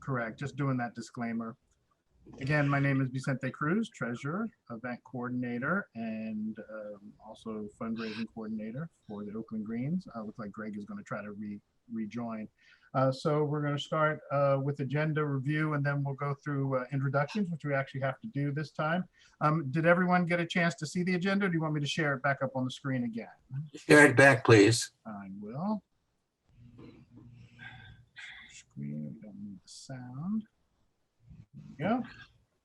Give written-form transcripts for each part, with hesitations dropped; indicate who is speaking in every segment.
Speaker 1: Correct. Just doing that disclaimer. Again, my name is Vicente Cruz, Treasurer, Event Coordinator, and also Fundraising Coordinator for the Oakland Greens. Looks like Greg is going to try to rejoin. So we're going to start with agenda review, and then we'll go through introductions, which we actually have to do this time. Did everyone get a chance to see the agenda, or do you want me to share it back up on the screen again?
Speaker 2: Share it back, please.
Speaker 1: I will. Screen, we don't need the sound. There we go.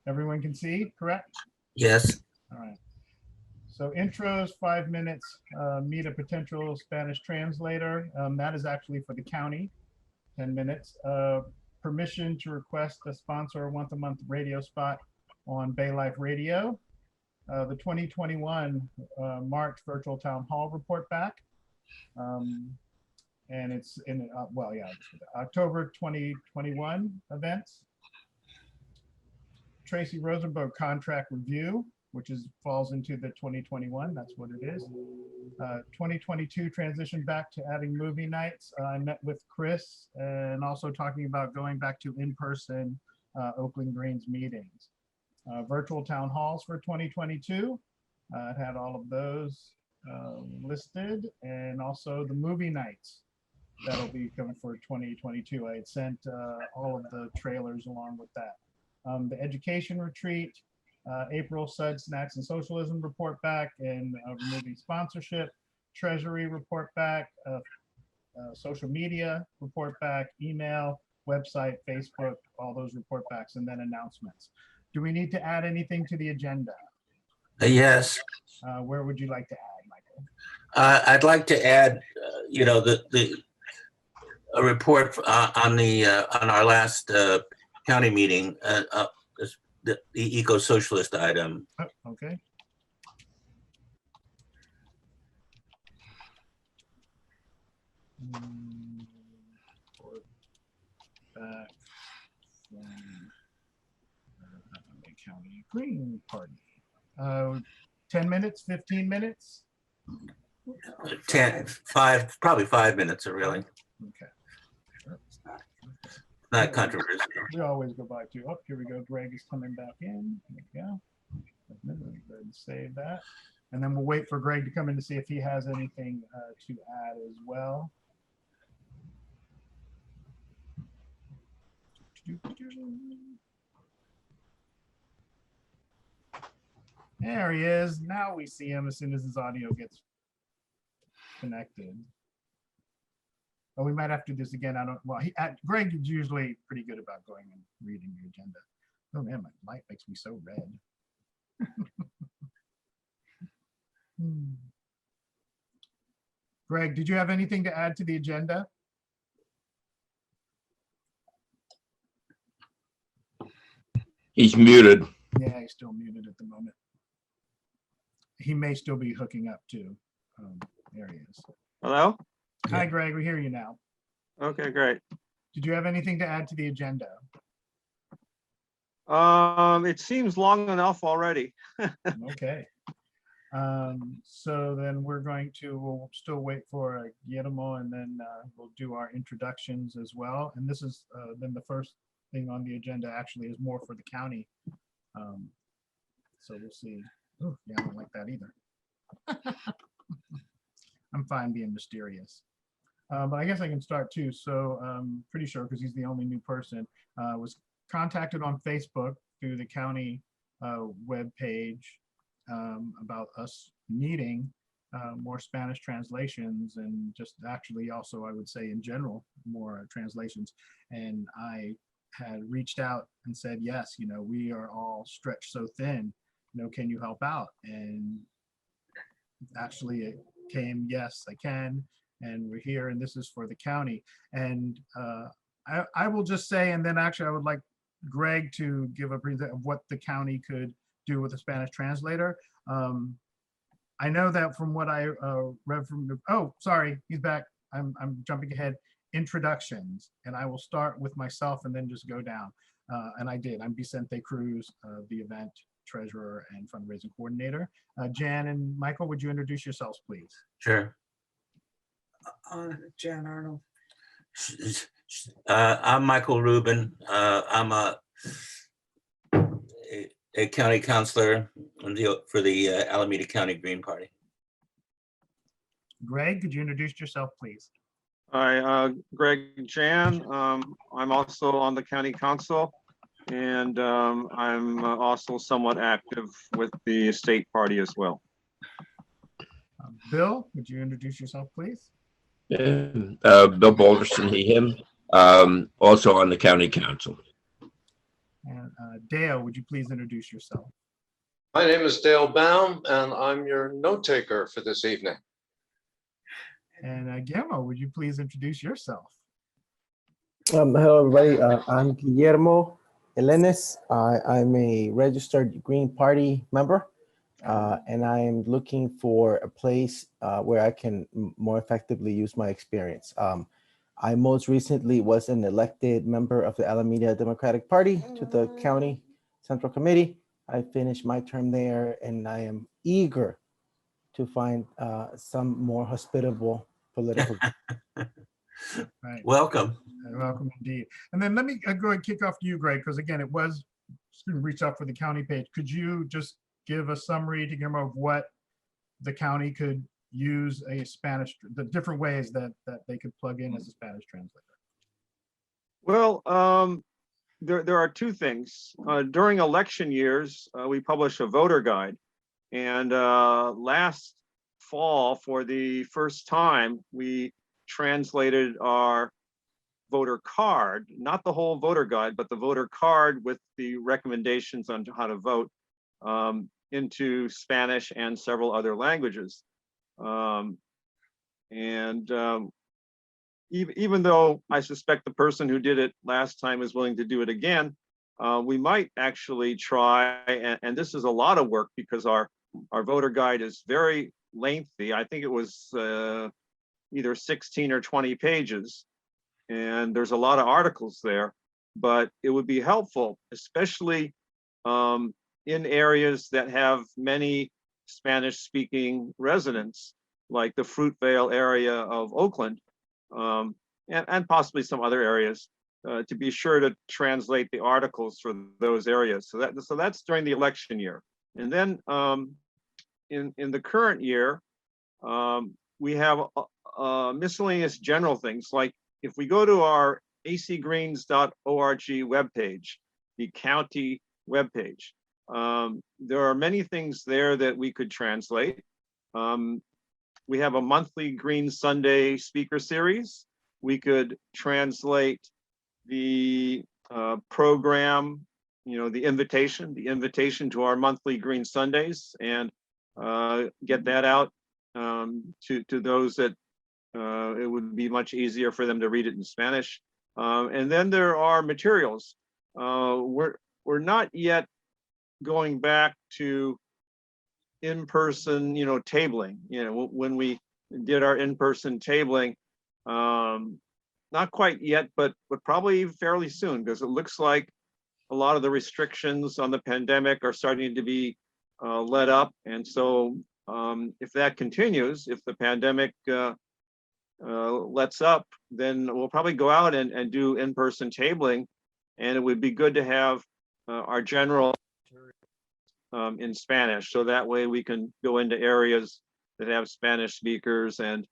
Speaker 1: Everyone can see, correct?
Speaker 2: Yes.
Speaker 1: All right. So intros, 5 minutes, meet a potential Spanish translator. That is actually for the county, 10 minutes. Permission to request a sponsor a once-a-month radio spot on Bay Life Radio. The 2021 March virtual town hall report back. And it's in, well, yeah, October 2021 events. Tracy Rosenberg contract review, which falls into the 2021, that's what it is. 2022 transition back to adding movie nights. I met with Chris and also talking about going back to in-person Oakland Greens meetings. Virtual town halls for 2022. It had all of those listed, and also the movie nights that'll be coming for 2022. I had sent all of the trailers along with that. The education retreat, April SUD Snacks and Socialism report back, and removing sponsorship, Treasury report back, social media report back, email, website, Facebook, all those report backs, and then announcements. Do we need to add anything to the agenda?
Speaker 2: Yes.
Speaker 1: Where would you like to add, Michael?
Speaker 2: I'd like to add, you know, a report on our last county meeting, the eco-socialist item.
Speaker 1: Oh, okay. Report back from the county green party. 10 minutes, 15 minutes?
Speaker 2: 5, probably 5 minutes, or really.
Speaker 1: Okay.
Speaker 2: Not controversial.
Speaker 1: We always go by to, oh, here we go. Greg is coming back in. There we go. Go ahead and save that. And then we'll wait for Greg to come in to see if he has anything to add as well. There he is. Now we see him as soon as his audio gets connected. Oh, we might have to do this again. I don't, well, Greg is usually pretty good about going and reading the agenda. Oh man, my light makes me so red. Greg, did you have anything to add to the agenda?
Speaker 3: He's muted.
Speaker 1: Yeah, he's still muted at the moment. He may still be hooking up too. There he is.
Speaker 4: Hello?
Speaker 1: Hi, Greg, we hear you now.
Speaker 4: Okay, great.
Speaker 1: Did you have anything to add to the agenda?
Speaker 4: It seems long enough already.
Speaker 1: Okay. So then we'll still wait for Guillermo, and then we'll do our introductions as well. And this is then the first thing on the agenda actually is more for the county. So we'll see. Oh, yeah, I don't like that either. I'm fine being mysterious. But I guess I can start too. So I'm pretty sure, because he's the only new person, was contacted on Facebook through the county web page about us needing more Spanish translations, and just actually also, I would say in general, more translations. And I had reached out and said, yes, you know, we are all stretched so thin, you know, can you help out? And actually it came, yes, I can. And we're here, and this is for the county. And I will just say, and then actually I would like Greg to give a present of what the county could do with a Spanish translator. I know that from what I read from the, oh, sorry, he's back. I'm jumping ahead. Introductions, and I will start with myself and then just go down. And I did. I'm Vicente Cruz, the event treasurer and fundraising coordinator. Jan and Michael, would you introduce yourselves, please?
Speaker 2: Sure.
Speaker 5: Jan Arnold.
Speaker 2: I'm Michael Rubin. I'm a county councilor for the Alameda County Green Party.
Speaker 1: Greg, could you introduce yourself, please?
Speaker 4: Hi, Greg Jan. I'm also on the county council, and I'm also somewhat active with the state party as well.
Speaker 1: Bill, would you introduce yourself, please?
Speaker 3: Bill Balderson, he, him, also on the county council.
Speaker 1: And Dale, would you please introduce yourself?
Speaker 5: My name is Dale Baum, and I'm your note taker for this evening.
Speaker 1: And Guillermo, would you please introduce yourself?
Speaker 6: Hello, everybody. I'm Guillermo Elenes. I'm a registered Green Party member, and I am looking for a place where I can more effectively use my experience. I most recently was an elected member of the Alameda Democratic Party to the County Central Committee. I finished my term there, and I am eager to find some more hospitable political.
Speaker 1: Right.
Speaker 2: Welcome.
Speaker 1: Welcome indeed. And then let me go and kick off to you, Greg, because again, it was reached out for the county page. Could you just give a summary to Guillermo of what the county could use a Spanish, the different ways that they could plug in as a Spanish translator?
Speaker 4: Well, there are two things. During election years, we publish a voter guide, and last fall, for the first time, we translated our voter card, not the whole voter guide, but the voter card with the recommendations on how to vote, into Spanish and several other languages. Even though I suspect the person who did it last time is willing to do it again, we might actually try, and this is a lot of work because our voter guide is very lengthy. I think it was either 16 or 20 pages, and there's a lot of articles there, but it would be helpful, especially in areas that have many Spanish-speaking residents, like the Fruitvale area of Oakland, and possibly some other areas, to be sure to translate the articles for those areas. So that's during the election year. And then in the current year, we have miscellaneous general things, like if we go to our acgreens.org webpage, the county webpage, there are many things there that we could translate. We have a monthly Green Sunday speaker series. We could translate the program, the invitation to our monthly Green Sundays, and get that out to those that it would be much easier for them to read it in Spanish. And then there are materials. We're not yet going back to in-person, tabling. When we did our in-person tabling, not quite yet, but probably fairly soon, because it looks like a lot of the restrictions on the pandemic are starting to be let up. And so if that continues, if the pandemic lets up, then we'll probably go out and do in-person tabling. And it would be good to have our general in Spanish, so that way we can go into areas that have Spanish speakers and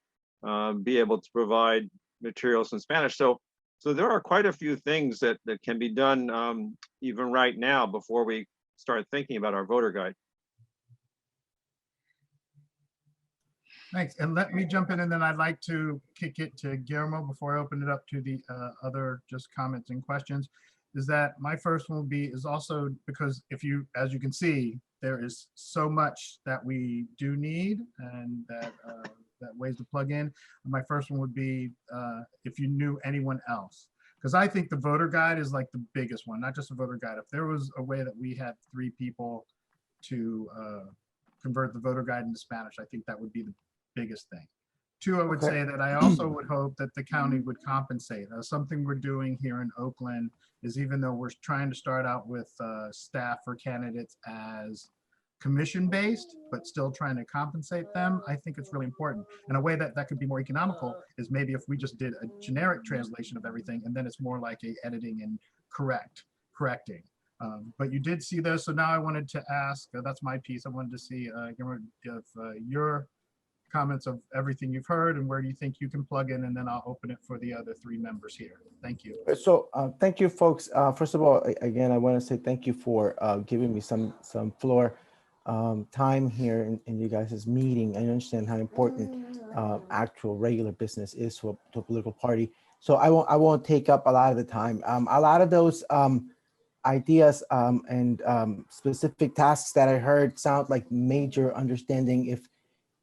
Speaker 4: be able to provide materials in Spanish. So there are quite a few things that can be done even right now before we start thinking about our voter guide.
Speaker 1: Thanks. And let me jump in, and then I'd like to kick it to Guillermo before I open it up to the other just comments and questions. Is that my first one will be is also because as you can see, there is so much that we do need and that ways to plug in. My first one would be if you knew anyone else, because I think the voter guide is like the biggest one, not just a voter guide. If there was a way that we had 3 people to convert the voter guide into Spanish, I think that would be the biggest thing. 2, I would say that I also would hope that the county would compensate. Something we're doing here in Oakland is, even though we're trying to start out with staff for candidates as commission-based, but still trying to compensate them, I think it's really important. And a way that that could be more economical is maybe if we just did a generic translation of everything, and then it's more like a editing and correcting. But you did see this, so now I wanted to ask, that's my piece, I wanted to see your comments of everything you've heard and where do you think you can plug in, and then I'll open it for the other three members here. Thank you.
Speaker 6: So thank you, folks. First of all, again, I want to say thank you for giving me some floor time here in you guys' meeting. I understand how important actual regular business is to a political party. So I won't take up a lot of the time. A lot of those ideas and specific tasks that I heard sound like major understanding.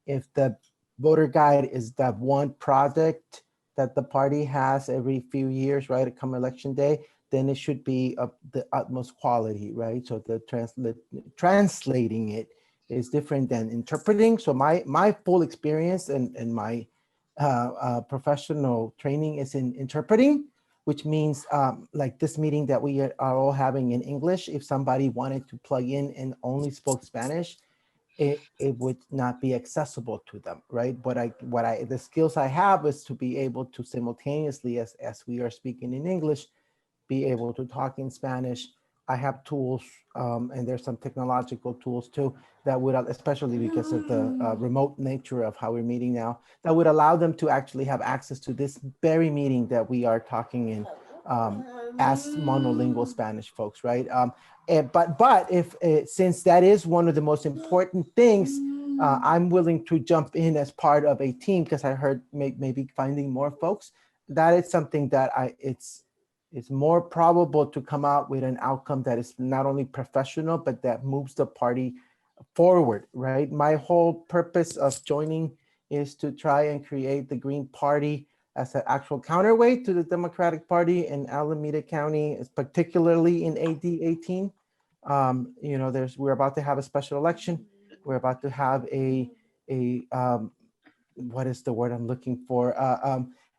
Speaker 6: If the voter guide is that one project that the party has every few years, right, come election day, then it should be of the utmost quality, right? So the translating it is different than interpreting. So my full experience and my professional training is in interpreting, which means like this meeting that we are all having in English. If somebody wanted to plug in and only spoke Spanish, it would not be accessible to them, right? The skills I have is to be able to simultaneously, as we are speaking in English, be able to talk in Spanish. I have tools, and there's some technological tools too that would, especially because of the remote nature of how we're meeting now, that would allow them to actually have access to this very meeting that we are talking in as monolingual Spanish folks, right? But if since that is one of the most important things, I'm willing to jump in as part of a team because I heard maybe finding more folks. That is something that it's more probable to come out with an outcome that is not only professional, but that moves the party forward, right? My whole purpose of joining is to try and create the Green Party as an actual counterweight to the Democratic Party in Alameda County, particularly in AD 18. You know, we're about to have a special election. We're about to have a what is the word I'm looking for?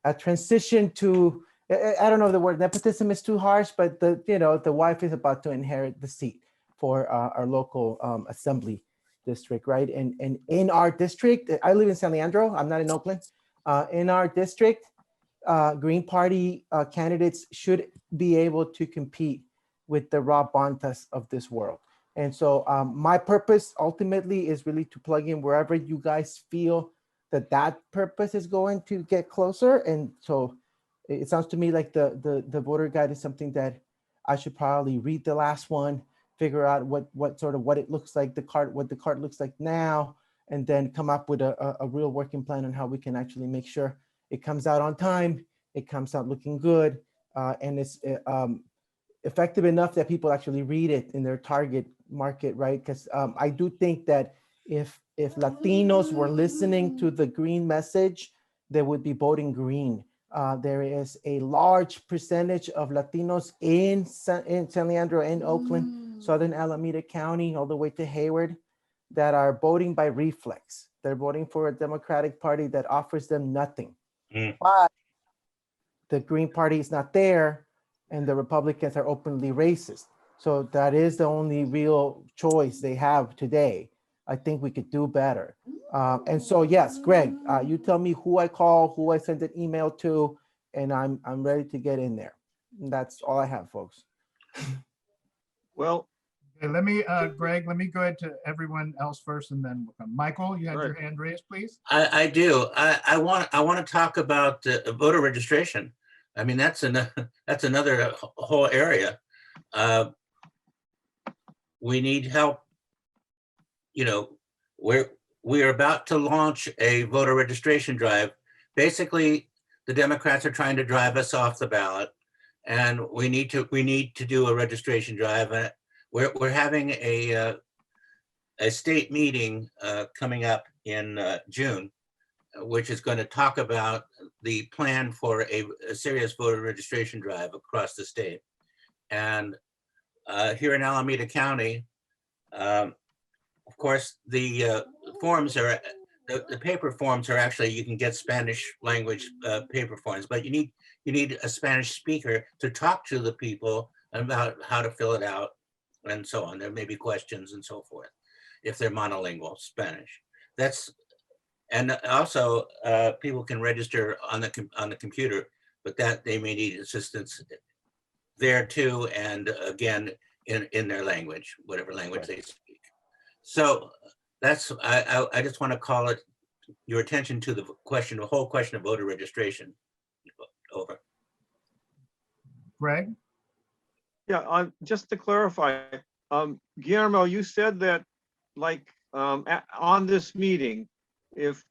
Speaker 6: A transition to, I don't know if the word nepotism is too harsh, but the wife is about to inherit the seat for our local assembly district, right? And in our district, I live in San Leandro. I'm not in Oakland. In our district, Green Party candidates should be able to compete with the Rob Bontas of this world. And so my purpose ultimately is really to plug in wherever you guys feel that purpose is going to get closer. And so it sounds to me like the voter guide is something that I should probably read the last one, figure out what it looks like, what the card looks like now, and then come up with a real working plan on how we can actually make sure it comes out on time, it comes out looking good, and it's effective enough that people actually read it in their target market, right? Because I do think that if Latinos were listening to the green message, they would be voting green. There is a large percentage of Latinos in San Leandro and Oakland, Southern Alameda County, all the way to Hayward, that are voting by reflex. They're voting for a Democratic Party that offers them nothing. But the Green Party is not there, and the Republicans are openly racist. So that is the only real choice they have today. I think we could do better. And so, yes, Greg, you tell me who I call, who I send an email to, and I'm ready to get in there. And that's all I have, folks.
Speaker 4: Well,
Speaker 1: Okay, let me, Greg, let me go ahead to everyone else first, and then Michael, you had your hand raised, please.
Speaker 2: I do. I want to talk about voter registration. I mean, that's another whole area. We need help. You know, we are about to launch a voter registration drive. Basically, the Democrats are trying to drive us off the ballot, and we need to do a registration drive. We're having a state meeting coming up in June, which is going to talk about the plan for a serious voter registration drive across the state. And here in Alameda County, of course, the forms are, the paper forms are actually, you can get Spanish language paper forms, but you need a Spanish speaker to talk to the people about how to fill it out and so on. There may be questions and so forth. if they're monolingual Spanish. That's, and also people can register on the computer, but that they may need assistance there too, and again in their language, whatever language they speak. So that's, I just want to call it your attention to the question, the whole question of voter registration. Over.
Speaker 1: Greg?
Speaker 4: Yeah, just to clarify, Guillermo, you said that like on this meeting, if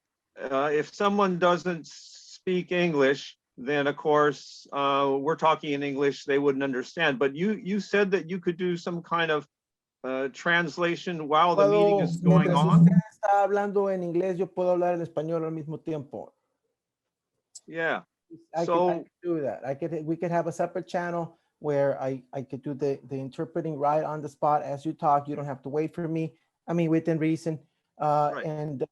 Speaker 4: someone doesn't speak English, then of course we're talking in English, they wouldn't understand. But you said that you could do some kind of translation while the meeting is going
Speaker 6: Mientras
Speaker 4: on.
Speaker 6: usted está hablando en inglés, yo puedo hablar en español al mismo tiempo.
Speaker 4: Yeah.
Speaker 6: I
Speaker 4: So-
Speaker 6: could do that. We could have a separate channel where I could do the interpreting right on the spot as you talk. You don't have to wait for me. I mean, within reason.
Speaker 4: Right.
Speaker 6: And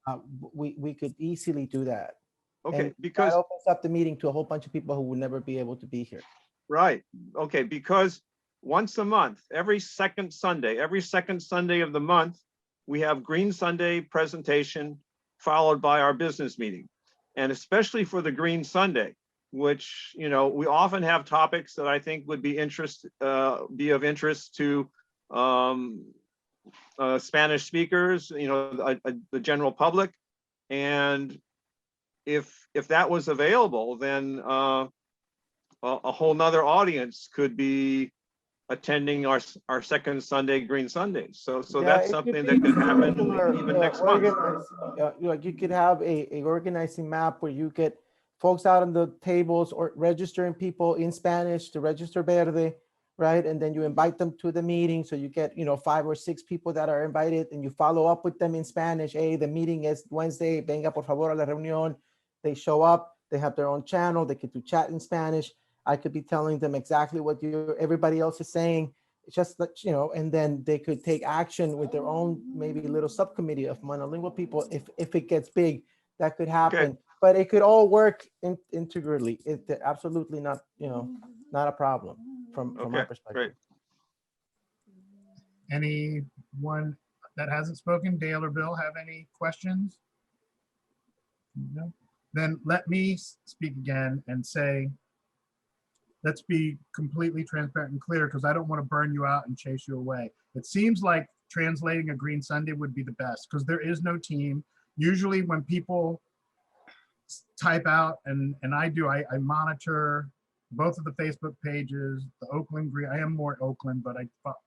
Speaker 6: we could easily do that.
Speaker 4: Okay,
Speaker 6: And
Speaker 4: because
Speaker 6: that opens up the meeting to a whole bunch of people who would never be able to be here.
Speaker 4: right. Okay, because once a month, every second Sunday of the month, we have Green Sunday presentation followed by our business meeting. And especially for the Green Sunday, which, you know, we often have topics that I think would be of interest to Spanish speakers, you know, the general public. And if that was available, then a whole nother audience could be attending our second Sunday, Green Sundays. So
Speaker 6: Yeah,
Speaker 4: that's
Speaker 6: it
Speaker 4: something
Speaker 6: could
Speaker 4: that
Speaker 6: be
Speaker 4: could happen
Speaker 6: similar,
Speaker 4: even next month.
Speaker 6: Like you could have a organizing map where you get folks out on the tables or registering people in Spanish to register verde, right? And then you invite them to the meeting. So you get, you know, 5 or 6 people that are invited and you follow up with them in Spanish. Hey, the meeting is Wednesday, venga por favor a la reunión. They show up, they have their own channel, they could do chat in Spanish. I could be telling them exactly what everybody else is saying. It's just that, you know, and then they could take action with their own maybe little subcommittee of monolingual people. If it gets big, that could happen.
Speaker 4: Okay.
Speaker 6: But it could all work integrally. It's absolutely not, you know, not a problem from my
Speaker 4: Okay,
Speaker 6: perspective.
Speaker 4: great.
Speaker 1: Anyone that hasn't spoken, Dale or Bill, have any questions? No? Then let me speak again and say, let's be completely transparent and clear, because I don't want to burn you out and chase you away. It seems like translating a Green Sunday would be the best, because there is no team. Usually when people type out, and I monitor both of the Facebook pages, the Oakland Green, I am more Oakland, but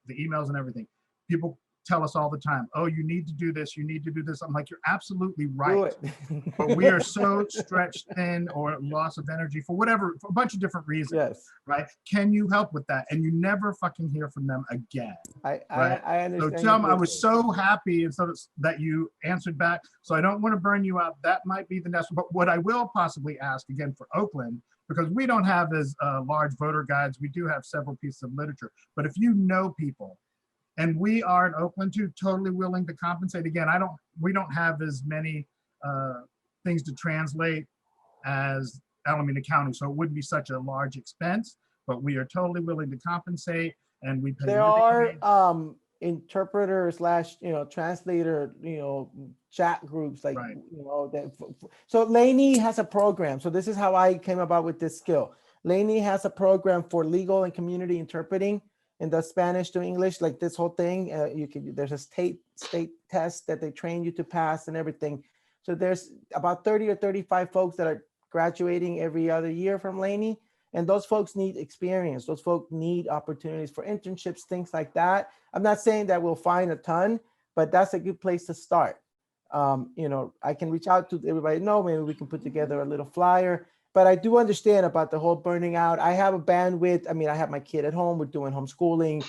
Speaker 1: the emails and everything. People tell us all the time, oh, you need to do this, you need to do this. I'm like, you're absolutely
Speaker 6: Do
Speaker 1: right.
Speaker 6: it.
Speaker 1: But we are so stretched thin, or loss of energy for a bunch of different reasons,
Speaker 6: Yes,
Speaker 1: right? Can you help with that? And you never fucking hear from them again.
Speaker 6: I
Speaker 1: So
Speaker 6: understand.
Speaker 1: Tom, I
Speaker 6: your
Speaker 1: was so happy and so that you answered back. So I don't want to burn you out. That might be the next one. But what I will possibly ask again for Oakland, because we don't have as large voter guides, we do have several pieces of literature. But if you know people, and we are in Oakland too, totally willing to compensate. Again, we don't have as many things to translate as Alameda County, so it wouldn't be such a large expense, but we are totally willing to compensate, and we pay.
Speaker 6: There
Speaker 1: living
Speaker 6: are
Speaker 1: wage.
Speaker 6: interpreter slash, you know, translator, you know, chat groups like,
Speaker 1: Right.
Speaker 6: you know, that. So Laney has a program. So this is how I came about with this skill. Laney has a program for legal and community interpreting in the Spanish to English, like this whole thing. There's a state test that they train you to pass and everything. So there's about 30 or 35 folks that are graduating every other year from Laney. And those folks need experience. Those folks need opportunities for internships, things like that. I'm not saying that we'll find a ton, but that's a good place to start. You know, I can reach out to everybody. No, maybe we can put together a little flyer. But I do understand about the whole burning out. I have a bandwidth. I mean, I have my kid at home. We're doing homeschooling.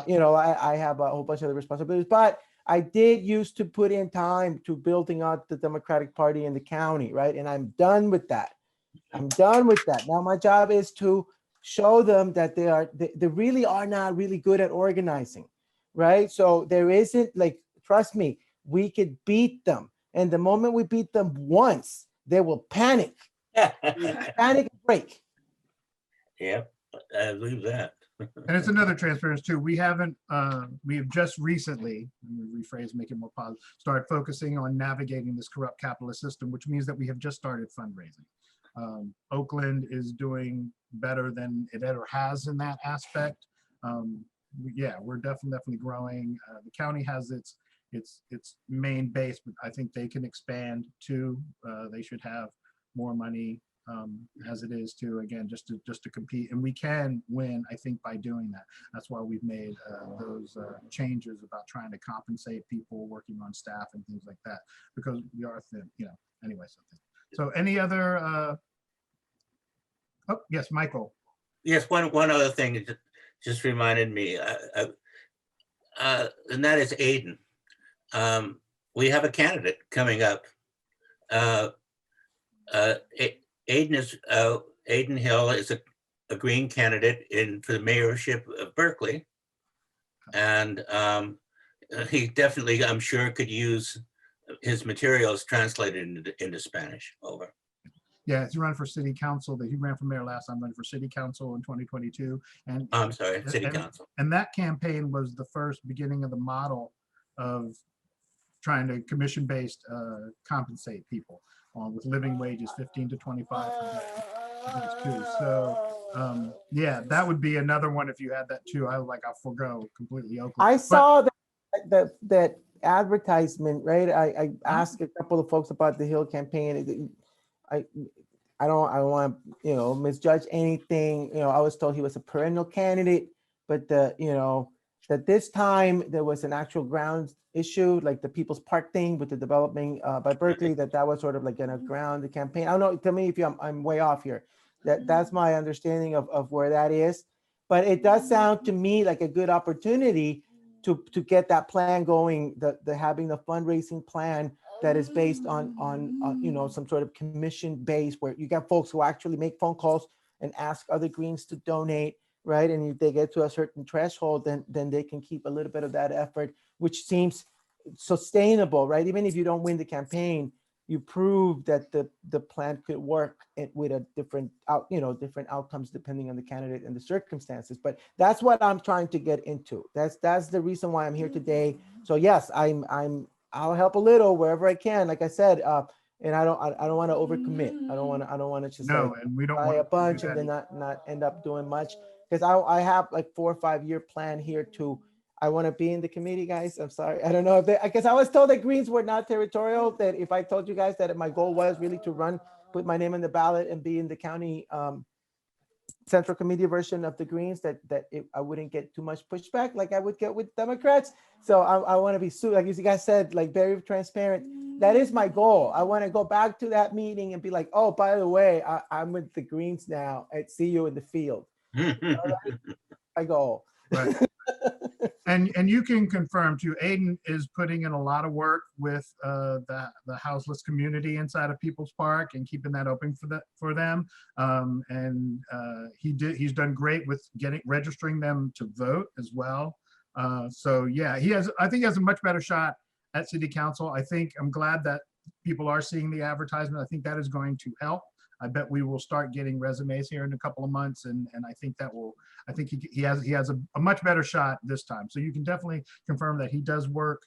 Speaker 6: You know, I have a whole bunch of other responsibilities. But I did used to put in time to building out the Democratic Party in the county, right? And I'm done with that. I'm done with that. Now my job is to show them that they really are not really good at organizing, right? So there isn't, like, trust me, we could beat them. And the moment we beat them once, they will panic. Panic and break.
Speaker 2: Yep, I believe that.
Speaker 1: And it's another transparency too. We have just recently, let me rephrase, make it more positive, started focusing on navigating this corrupt capitalist system, which means that we have just started fundraising. Oakland is doing better than it ever has in that aspect. Yeah, we're definitely growing. The county has its main base, but I think they can expand too. They should have more money as it is too, again, just to compete, and we can win, I think, by doing that. That's why we've made those changes about trying to compensate people working on staff and things like that, because we are thin, anyway. So any other oh yes, Michael.
Speaker 2: Yes, one other thing that just reminded me, and that is Aiden. We have a candidate coming up. Aiden Hill is a Green candidate for the mayorship of Berkeley. And he definitely, I'm sure, could use his materials translated into Spanish. Over.
Speaker 1: Yeah, he's running for city council. He ran for mayor last time, running for city council in 2022. And
Speaker 2: I'm sorry, city council.
Speaker 1: And that campaign was the first beginning of the model of trying to commission-based compensate people with living wages 15 to 25 too. So yeah, that would be another one if you had that too. I'll forego completely Oakland.
Speaker 6: I saw that advertisement, right? I asked a couple of folks about the Hill campaign. I don't want to, misjudge anything. I was told he was a perennial candidate, but that this time there was an actual grounds issue, like the People's Park thing with the development by Berkeley, that was sort of like gonna ground the campaign. I don't know, tell me if I'm way off here. That's my understanding of where that is. But it does sound to me like a good opportunity to get that plan going, the having the fundraising plan that is based on some sort of commission base where you got folks who actually make phone calls and ask other Greens to donate, right? And if they get to a certain threshold, then they can keep a little bit of that effort, which seems sustainable, right? Even if you don't win the campaign, you prove that the plan could work with a different outcomes depending on the candidate and the circumstances. But that's what I'm trying to get into. That's the reason why I'm here today. So yes, I'll help a little wherever I can. Like I said, and I don't want to overcommit. I don't want to just
Speaker 1: and we don't
Speaker 6: buy
Speaker 1: want
Speaker 6: a bunch and then not end up doing much, because I have like 4 or 5 year plan here to. I want to be in the committee, guys. I'm sorry. I don't know if because I was told that Greens were not territorial, that if I told you guys that my goal was really to put my name in the ballot and be in the county central committee version of the Greens, I wouldn't get too much pushback like I would get with Democrats. So I want to be like you guys said, like very transparent. That is my goal. I want to go back to that meeting and be like, oh, by the way, I'm with the Greens now. I see you in the field. My goal.
Speaker 1: Right. And you can confirm too, Aiden is putting in a lot of work with the houseless community inside of People's Park and keeping that open for them. He's done great with registering them to vote as well. So yeah, I think he has a much better shot at city council. I'm glad that people are seeing the advertisement. I think that is going to help. I bet we will start getting resumes here in a couple of months, and I think he has a much better shot this time. So you can definitely confirm that he does work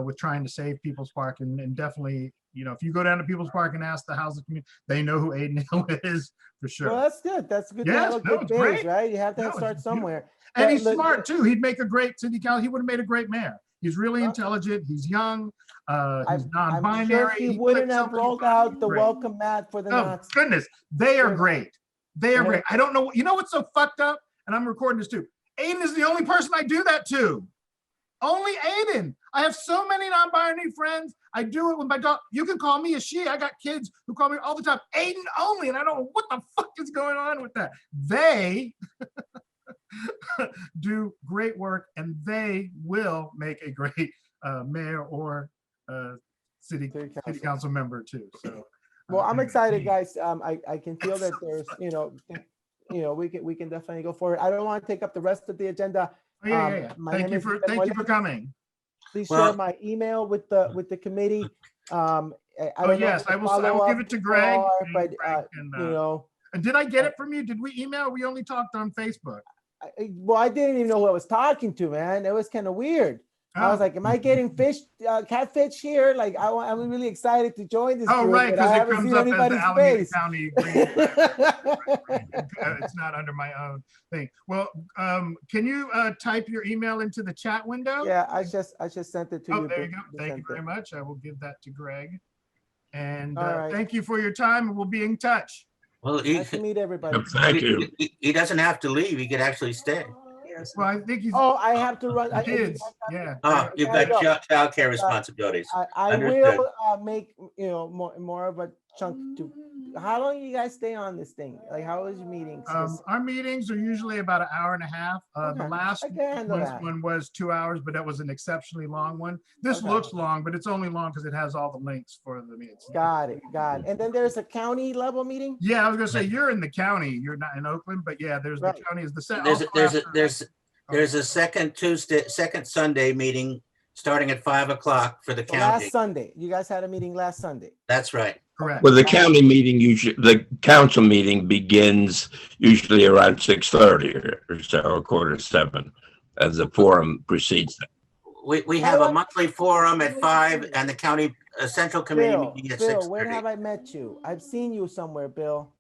Speaker 1: with trying to save People's Park, and definitely, if you go down to People's Park and ask the housing community, they know who Aiden Hill is for sure.
Speaker 6: Well, that's good. That's good.
Speaker 1: Yes,
Speaker 6: to have a good base,
Speaker 1: great.
Speaker 6: right? You have to start somewhere.
Speaker 1: And he's smart too. He'd make a great city council. He would have made a great mayor. He's really intelligent. He's young. He's non-binary.
Speaker 6: I'm sure he wouldn't have rolled out the welcome mat for the Nazis.
Speaker 1: Oh, goodness. They are great. They are great. I don't know. You know what's so fucked up? And I'm recording this too. Aiden is the only person I do that to. Only Aiden. I have so many non-binary friends. I do it with my dog. You can call me a she. I got kids who call me all the time. Aiden only. And I don't know what the fuck is going on with that. They do great work, and they will make a great mayor or city council member too. So
Speaker 6: well, I'm excited, guys. I can feel that there's we can definitely go forward. I don't want to take up the rest of the agenda.
Speaker 1: Yeah. Thank you for coming.
Speaker 6: Please share my email with the committee. I
Speaker 1: will give it to Greg.
Speaker 6: But
Speaker 1: and did I get it from you? Did we email? We only talked on Facebook.
Speaker 6: well, I didn't even know who I was talking to, man. It was kind of weird. I was
Speaker 1: Oh.
Speaker 6: like, am I getting catfish here? Like, I'm really excited to join this
Speaker 1: Oh,
Speaker 6: group,
Speaker 1: right,
Speaker 6: but
Speaker 1: because
Speaker 6: I
Speaker 1: it
Speaker 6: haven't
Speaker 1: comes
Speaker 6: seen
Speaker 1: up as the
Speaker 6: anybody's
Speaker 1: Alameda
Speaker 6: face.
Speaker 1: County Green. It's not under my own thing. Well, can you type your email into the chat window?
Speaker 6: Yeah, I just sent it to
Speaker 1: Oh,
Speaker 6: you.
Speaker 1: there you
Speaker 6: Bill.
Speaker 1: go.
Speaker 6: Just
Speaker 1: Thank you
Speaker 6: sent
Speaker 1: very
Speaker 6: it.
Speaker 1: much. I will give that to Greg. And
Speaker 6: All right.
Speaker 1: thank you for your time, and we'll be in touch.
Speaker 2: Well,
Speaker 6: Nice to meet everybody.
Speaker 3: Thank you.
Speaker 2: he doesn't have to leave. He could actually stay.
Speaker 1: Well, I think he's
Speaker 6: Oh, I have to run.
Speaker 1: kids. Yeah.
Speaker 2: Ah, you've
Speaker 6: gotta
Speaker 2: got
Speaker 6: go.
Speaker 2: childcare responsibilities.
Speaker 6: I
Speaker 2: Understood.
Speaker 6: will make more of a chunk to. How long you guys stay on this thing? Like, how is your meetings?
Speaker 1: Our meetings are usually about an hour and a half. The
Speaker 6: Okay,
Speaker 1: last
Speaker 6: I can handle that.
Speaker 1: one was 2 hours, but that was an exceptionally long one. This
Speaker 6: Okay.
Speaker 1: looks long, but it's only long because it has all the links for the meetings.
Speaker 6: Got it. And then there's a county level meeting.
Speaker 1: Yeah, I was gonna say you're in the county. You're not in Oakland, but yeah, there's
Speaker 6: Right.
Speaker 1: the county is the
Speaker 2: There's a second Sunday meeting starting at 5 o'clock for the
Speaker 6: So last
Speaker 2: county.
Speaker 6: Sunday, you guys had a meeting last Sunday.
Speaker 2: That's right.
Speaker 1: correct.
Speaker 3: Well, the county meeting usually, the council meeting begins usually around 6:30 or so, or 6:45, as the forum precedes that.
Speaker 2: We have a monthly forum at 5 and the county central committee meeting at
Speaker 6: Bill, where have
Speaker 2: 6:30.
Speaker 6: I met you? I've seen you somewhere, Bill.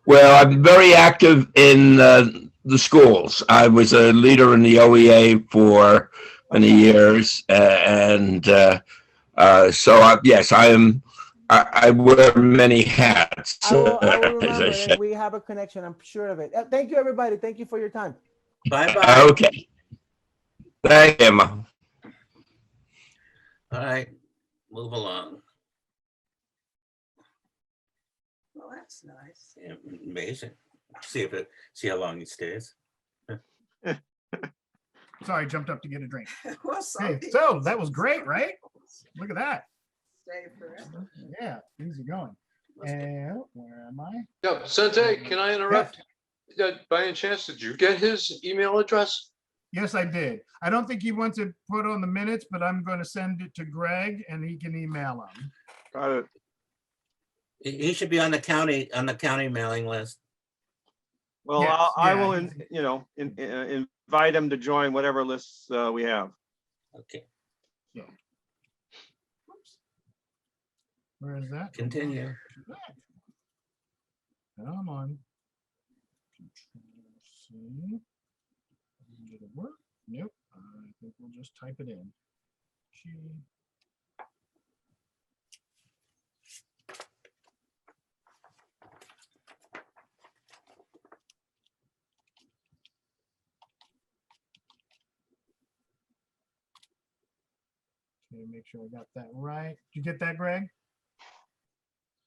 Speaker 3: Well, I'm very active in the schools. I was a leader in the OEA for many years, so yes, I wear many hats.
Speaker 6: I will
Speaker 3: as I
Speaker 6: remember.
Speaker 3: said.
Speaker 6: We have a connection. I'm sure of it. Thank you, everybody. Thank you for your time.
Speaker 2: Bye-bye.
Speaker 3: Okay. Thank you, Emma.
Speaker 2: All right, move along.
Speaker 7: Well, that's nice.
Speaker 2: Yeah, amazing. See how long he stays.
Speaker 1: Sorry, jumped up to get a drink.
Speaker 7: Well,
Speaker 1: Hey, so that was great, right? Look at that.
Speaker 7: stay forever.
Speaker 1: Yeah, things are going. And where am I?
Speaker 5: Yeah, Sente, can I interrupt? By any chance, did you get his email address?
Speaker 1: Yes, I did. I don't think he wants it put on the minutes, but I'm going to send it to Greg and he can email him.
Speaker 4: Got it.
Speaker 2: He should be on the county mailing list.
Speaker 4: Well,
Speaker 1: Yes,
Speaker 4: I
Speaker 1: yeah,
Speaker 4: will,
Speaker 1: he's-
Speaker 4: invite him to join whatever lists we have.
Speaker 2: Okay,
Speaker 1: Where is that?
Speaker 2: continue.
Speaker 1: Come on. Control-C. Did it work? Nope. I think we'll just type it in. G. Okay, make sure I got that right. Did you get that, Greg?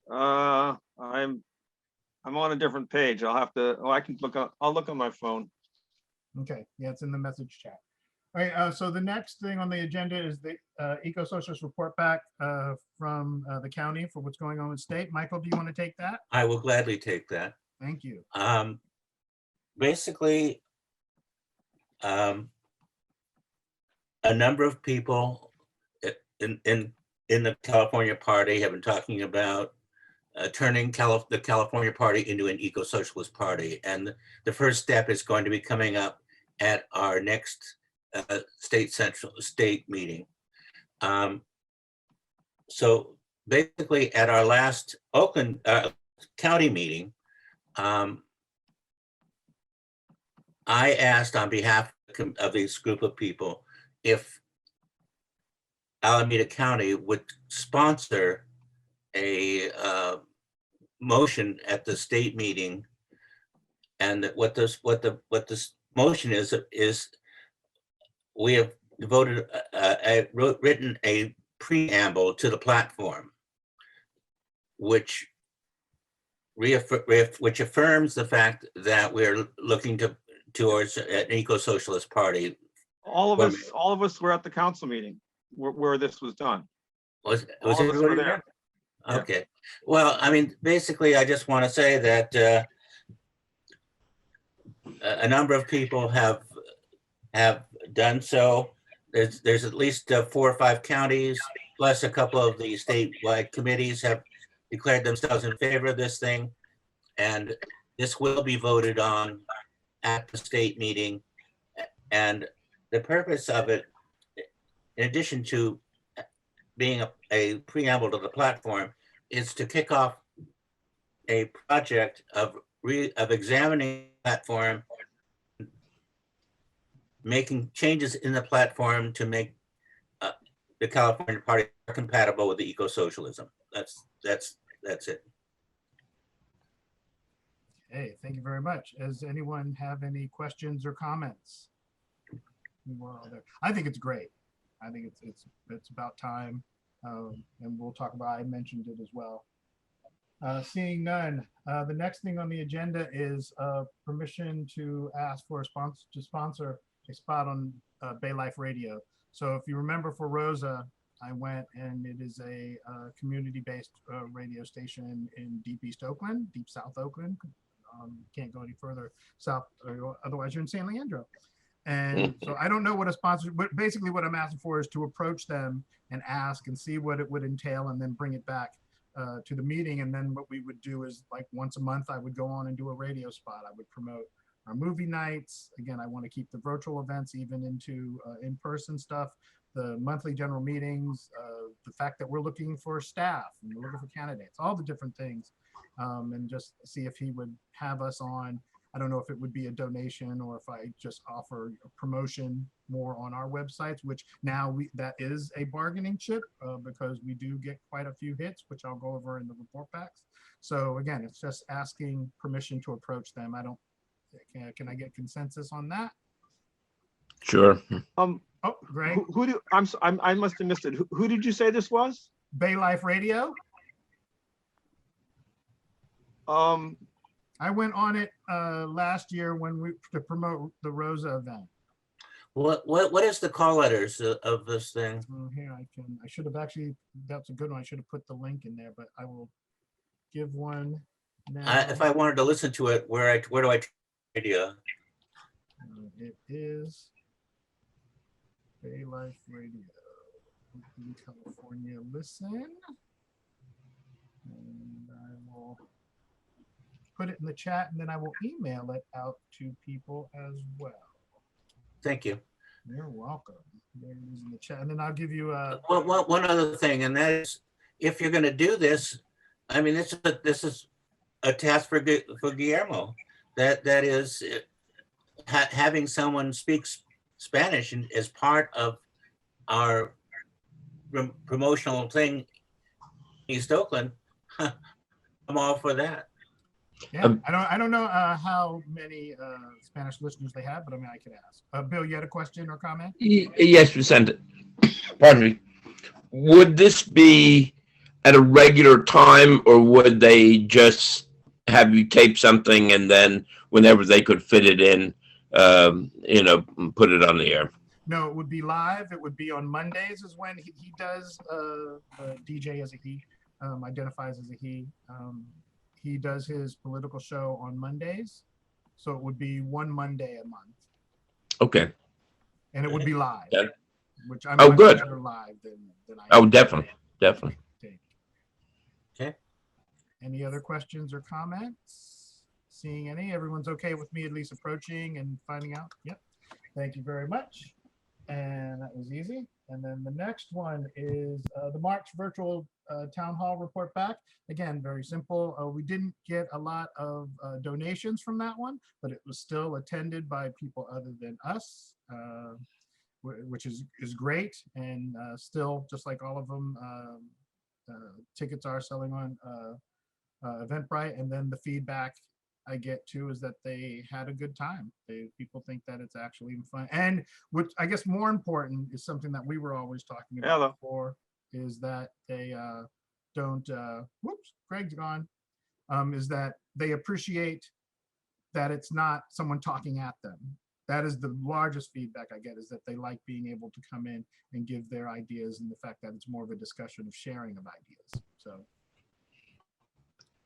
Speaker 4: I'm on a different page. I'll have to, I'll look on my phone.
Speaker 1: Okay, yeah, it's in the message chat. All right, so the next thing on the agenda is the eco-socialist report back from the county for what's going on with state. Michael, do you want to take that?
Speaker 2: I will gladly take that.
Speaker 1: Thank you.
Speaker 2: Basically, a number of people in the California Party have been talking about turning the California Party into an eco-socialist party. And the first step is going to be coming up at our next state meeting. So basically at our last Oakland County meeting, I asked on behalf of this group of people if Alameda County would sponsor a motion at the state meeting, and that what this motion is we have voted written a preamble to the platform, which affirms the fact that we're looking towards an eco-socialist party.
Speaker 4: All of us were at the council meeting where this was done.
Speaker 2: Was
Speaker 4: All of us were
Speaker 2: everybody
Speaker 4: there.
Speaker 2: there?
Speaker 4: Yeah.
Speaker 2: Okay, well, I mean, basically, I just want to say that a number of people have done so. There's at least 4 or 5 counties, plus a couple of the statewide committees have declared themselves in favor of this thing. And this will be voted on at the state meeting. And the purpose of it, in addition to being a preamble to the platform, is to kick off a project of examining the platform, making changes in the platform to make the California Party compatible with the eco-socialism. That's it.
Speaker 1: Hey, thank you very much. Does anyone have any questions or comments? I think it's great. I think it's about time, and we'll talk about. I mentioned it as well. Seeing none, the next thing on the agenda is permission to ask for a sponsor a spot on Bay Life Radio. So if you remember, for Rosa, I went, and it is a community-based radio station in deep East Oakland, deep South Oakland. Can't go any further south, or otherwise you're in San Leandro. And so I don't know what a sponsor, but basically what I'm asking for is to approach them and ask and see what it would entail, and then bring it back to the meeting. And then what we would do is, like, once a month, I would go on and do a radio spot. I would promote our movie nights. Again, I want to keep the virtual events even into in-person stuff, the monthly general meetings, the fact that we're looking for staff and we're looking for candidates, all the different things, and just see if he would have us on. I don't know if it would be a donation or if I just offer a promotion more on our websites, which now that is a bargaining chip because we do get quite a few hits, which I'll go over in the report packs. So again, it's just asking permission to approach them. Can I get consensus on that?
Speaker 3: Sure.
Speaker 1: Oh, Greg,
Speaker 4: I must have missed it. Who did you say this was?
Speaker 1: Bay Life Radio. I went on it last year to promote the Rosa event.
Speaker 2: What is the call letters of this thing?
Speaker 1: Here I should have actually, that's a good one. I should have put the link in there, but I will give one now.
Speaker 2: If I wanted to listen to it, where do I radio?
Speaker 1: It is Bay Life Radio, in California. Listen, and I will put it in the chat, and then I will email it out to people as well.
Speaker 2: Thank you.
Speaker 1: You're welcome. There it is in the chat, and then I'll give you a.
Speaker 2: One other thing, and that is, if you're going to do this, I mean, this is a task for Guillermo. That is having someone speak Spanish as part of our promotional thing, East Oakland. I'm all for that.
Speaker 1: Yeah, I don't know how many Spanish listeners they have, but I mean, I could ask. Bill, you had a question or comment?
Speaker 3: Yes, Vicente. Pardon me. Would this be at a regular time, or would they just have you tape something and then whenever they could fit it in, put it on the air?
Speaker 1: No, it would be live. It would be on Mondays is when he does DJ as a he, identifies as a he. He does his political show on Mondays. So it would be one Monday a month.
Speaker 3: Okay.
Speaker 1: And it would be live.
Speaker 3: Yeah.
Speaker 1: Which I'm
Speaker 3: much good.
Speaker 1: better live than I
Speaker 3: Oh,
Speaker 1: am.
Speaker 3: definitely.
Speaker 2: Okay.
Speaker 1: Any other questions or comments? Seeing any? Everyone's okay with me at least approaching and finding out? Yep. Thank you very much. And that was easy. And then the next one is the March virtual town hall report back. Again, very simple. We didn't get a lot of donations from that one, but it was still attended by people other than us, which is great. And still, just like all of them, tickets are selling on Eventbrite. And then the feedback I get too is that they had a good time. People think that it's actually fun. And which I guess more important is something that we were always talking about before, is that they don't, whoops, Craig's gone, is that they appreciate that it's not someone talking at them. That is the largest feedback I get, is that they like being able to come in and give their ideas, and the fact that it's more of a discussion of sharing of ideas. So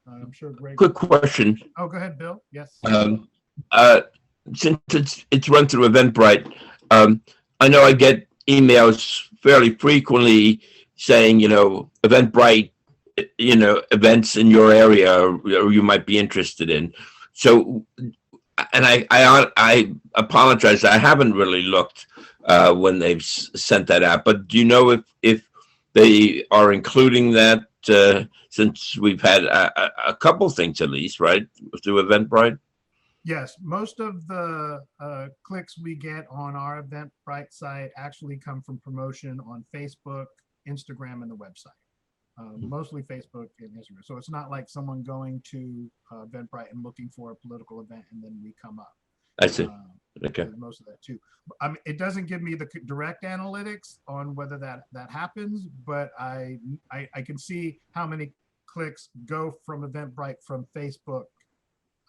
Speaker 1: I'm sure Greg.
Speaker 3: Quick question.
Speaker 1: Oh, go ahead, Bill. Yes.
Speaker 3: Since it's run through Eventbrite, I know I get emails fairly frequently saying, Eventbrite, events in your area or you might be interested in. So and I apologize. I haven't really looked when they've sent that out. But do you know if they are including that since we've had a couple things at least, right, through Eventbrite?
Speaker 1: Yes, most of the clicks we get on our Eventbrite site actually come from promotion on Facebook, Instagram, and the website. Mostly Facebook and Instagram. So it's not like someone going to Eventbrite and looking for a political event and then we come up.
Speaker 3: I see. Okay.
Speaker 1: There's most of that too. I mean, it doesn't give me the direct analytics on whether that happens, but I can see how many clicks go from Eventbrite from Facebook,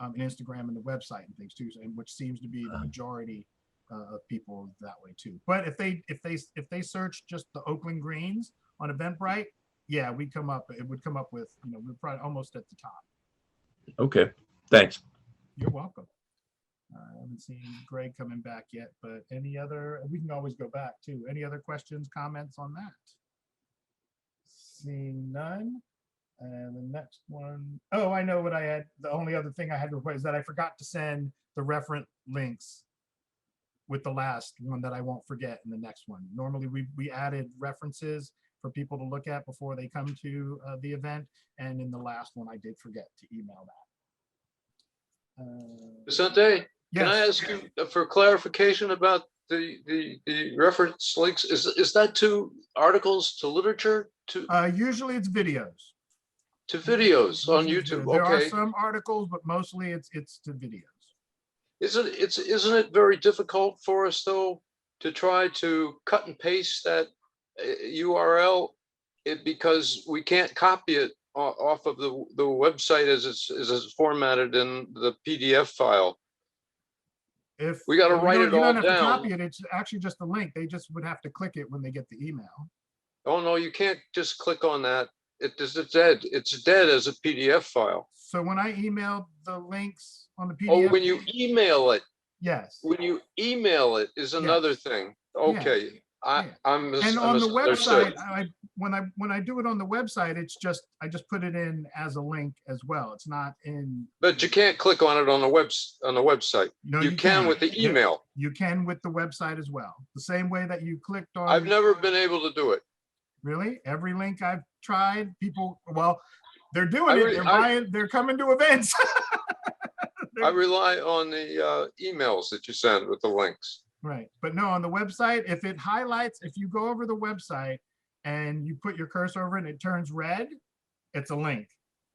Speaker 1: and Instagram, and the website and things too, and which seems to be the majority of people that way too. But if they search just the Oakland Greens on Eventbrite, yeah, it would come up with, we're probably almost at the top.
Speaker 3: Okay. Thanks.
Speaker 1: You're welcome. I haven't seen Greg coming back yet, but we can always go back too. Any other questions, comments on that? Seeing none. And the next one, oh, I know what I had. The only other thing I had to report is that I forgot to send the reference links with the last one that I won't forget in the next one. Normally we added references for people to look at before they come to the event. And in the last one, I did forget to email that.
Speaker 5: Vicente, can I
Speaker 1: Yes.
Speaker 5: ask you for clarification about the reference links? Is that to articles, to literature, to
Speaker 1: Usually it's videos.
Speaker 5: videos on
Speaker 1: Usually it's
Speaker 5: YouTube?
Speaker 1: videos. There are
Speaker 5: Okay.
Speaker 1: some articles, but mostly it's to videos.
Speaker 5: Isn't it very difficult for us though to try to cut and paste that URL because we can't copy it off of the website as it's formatted in the PDF file?
Speaker 1: If
Speaker 5: We got to write it
Speaker 1: you
Speaker 5: all
Speaker 1: don't have to
Speaker 5: down.
Speaker 1: copy it, it's actually just a link. They just would have to click it when they get the email.
Speaker 5: Oh no, you can't just click on that. It's dead. It's dead as a PDF file.
Speaker 1: So when I emailed the links on the PDF,
Speaker 5: Oh, when you email it.
Speaker 1: yes.
Speaker 5: When you email it is another thing. Okay.
Speaker 1: Yeah.
Speaker 5: I'm
Speaker 1: And on the
Speaker 5: misunderstood.
Speaker 1: website, when I do it on the website, I just put it in as a link as well. It's not in.
Speaker 5: But you can't click on it on the website.
Speaker 1: No,
Speaker 5: You can with the
Speaker 1: Yep.
Speaker 5: email.
Speaker 1: You can with the website as well. The same way that you clicked on.
Speaker 5: I've never been able to do it.
Speaker 1: Really? Every link I've tried, they're doing it. They're coming to events.
Speaker 5: I rely on the emails that you send with the links.
Speaker 1: Right. But no, on the website, if you go over the website and you put your cursor over it and it turns red, it's a link.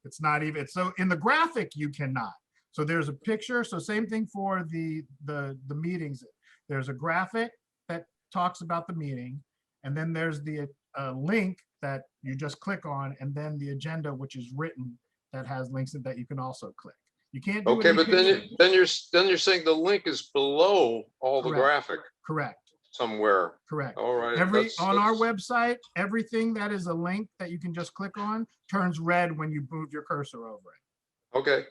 Speaker 1: It's not even, so in the graphic, you cannot. So there's a picture. So same thing for the meetings. There's a graphic that talks about the meeting. And then there's the link that you just click on, and then the agenda, which is written, that has links that you can also click. You can't do it
Speaker 5: Okay,
Speaker 1: in
Speaker 5: but
Speaker 1: picture.
Speaker 5: then you're saying the link is below all the
Speaker 1: Correct.
Speaker 5: graphic
Speaker 1: Correct.
Speaker 5: somewhere.
Speaker 1: Correct.
Speaker 5: All right.
Speaker 1: On our website, everything that is a link that you can just click on turns red when you move your cursor over it.
Speaker 5: Okay.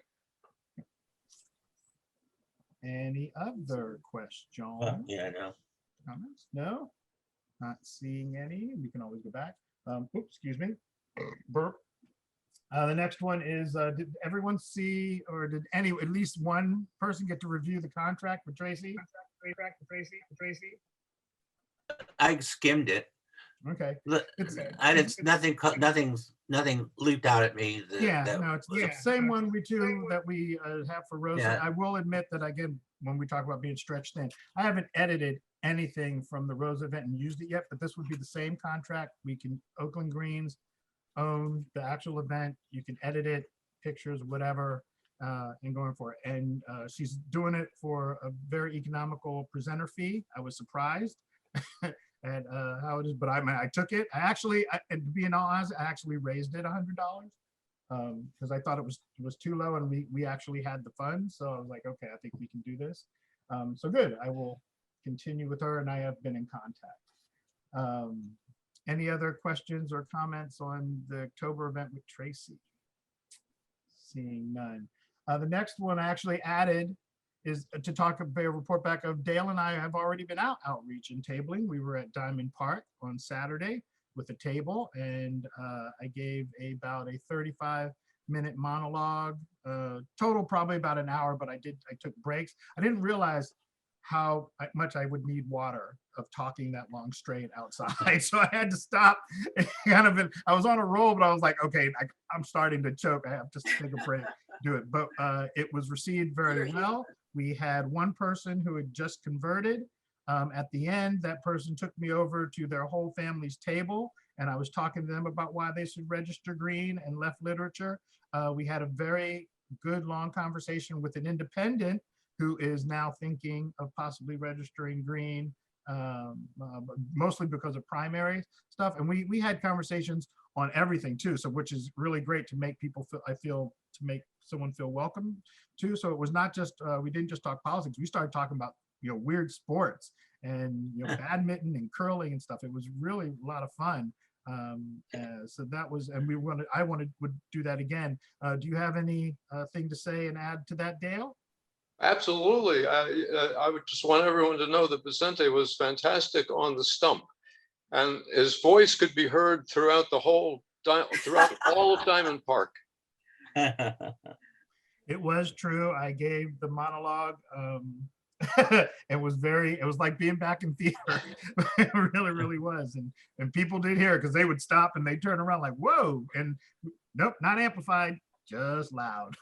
Speaker 1: Any other questions?
Speaker 2: Yeah, I know.
Speaker 1: Comments? No, not seeing any. We can always go back. Oops, excuse me. Burp. The next one is, did everyone see, or did at least one person get to review the contract for Tracy?
Speaker 2: I skimmed it.
Speaker 1: Okay.
Speaker 2: I didn't, nothing leaped out at me.
Speaker 1: No, it's the same one that we have for Rosa.
Speaker 2: Yeah.
Speaker 1: I will admit that, again, when we talk about being stretched thin, I haven't edited anything from the Rosa event and used it yet, but this would be the same contract. Oakland Greens own the actual event. You can edit it, pictures, whatever, and going for it. And she's doing it for a very economical presenter fee. I was surprised at how it is, but I took it. And to be in all honesty, I actually raised it $100 because I thought it was too low, and we actually had the funds. So I was like, okay, I think we can do this. So good. I will continue with her, and I have been in contact. Any other questions or comments on the October event with Tracy? Seeing none. The next one I actually added is to talk about a report back of Dale and I have already been outreach and tabling. We were at Diamond Park on Saturday with a table, and I gave about a 35 minute monologue. Total probably about an hour, but I took breaks. I didn't realize how much I would need water of talking that long straight outside. So I had to stop. I was on a roll, but I was like, okay, I'm starting to choke. I have to take a break, do it. But it was received very well. We had one person who had just converted. At the end, that person took me over to their whole family's table, and I was talking to them about why they should register green and left literature. We had a very good long conversation with an independent who is now thinking of possibly registering green, mostly because of primary stuff. And we had conversations on everything too, so which is really great to make people feel, to make someone feel welcome too. So it was not just, we didn't just talk politics, we started talking about, weird sports and, badminton and curling and stuff. It was really a lot of fun. So that was, and would do that again. Do you have any thing to say and add to that, Dale?
Speaker 5: Absolutely. I would just want everyone to know that Vicente was fantastic on the stump, and his voice could be heard throughout all of Diamond Park.
Speaker 1: It was true. I gave the monologue. It was like being back in theater. It really, really was. And people did hear it because they would stop and they'd turn around like, whoa, and nope, not amplified, just loud.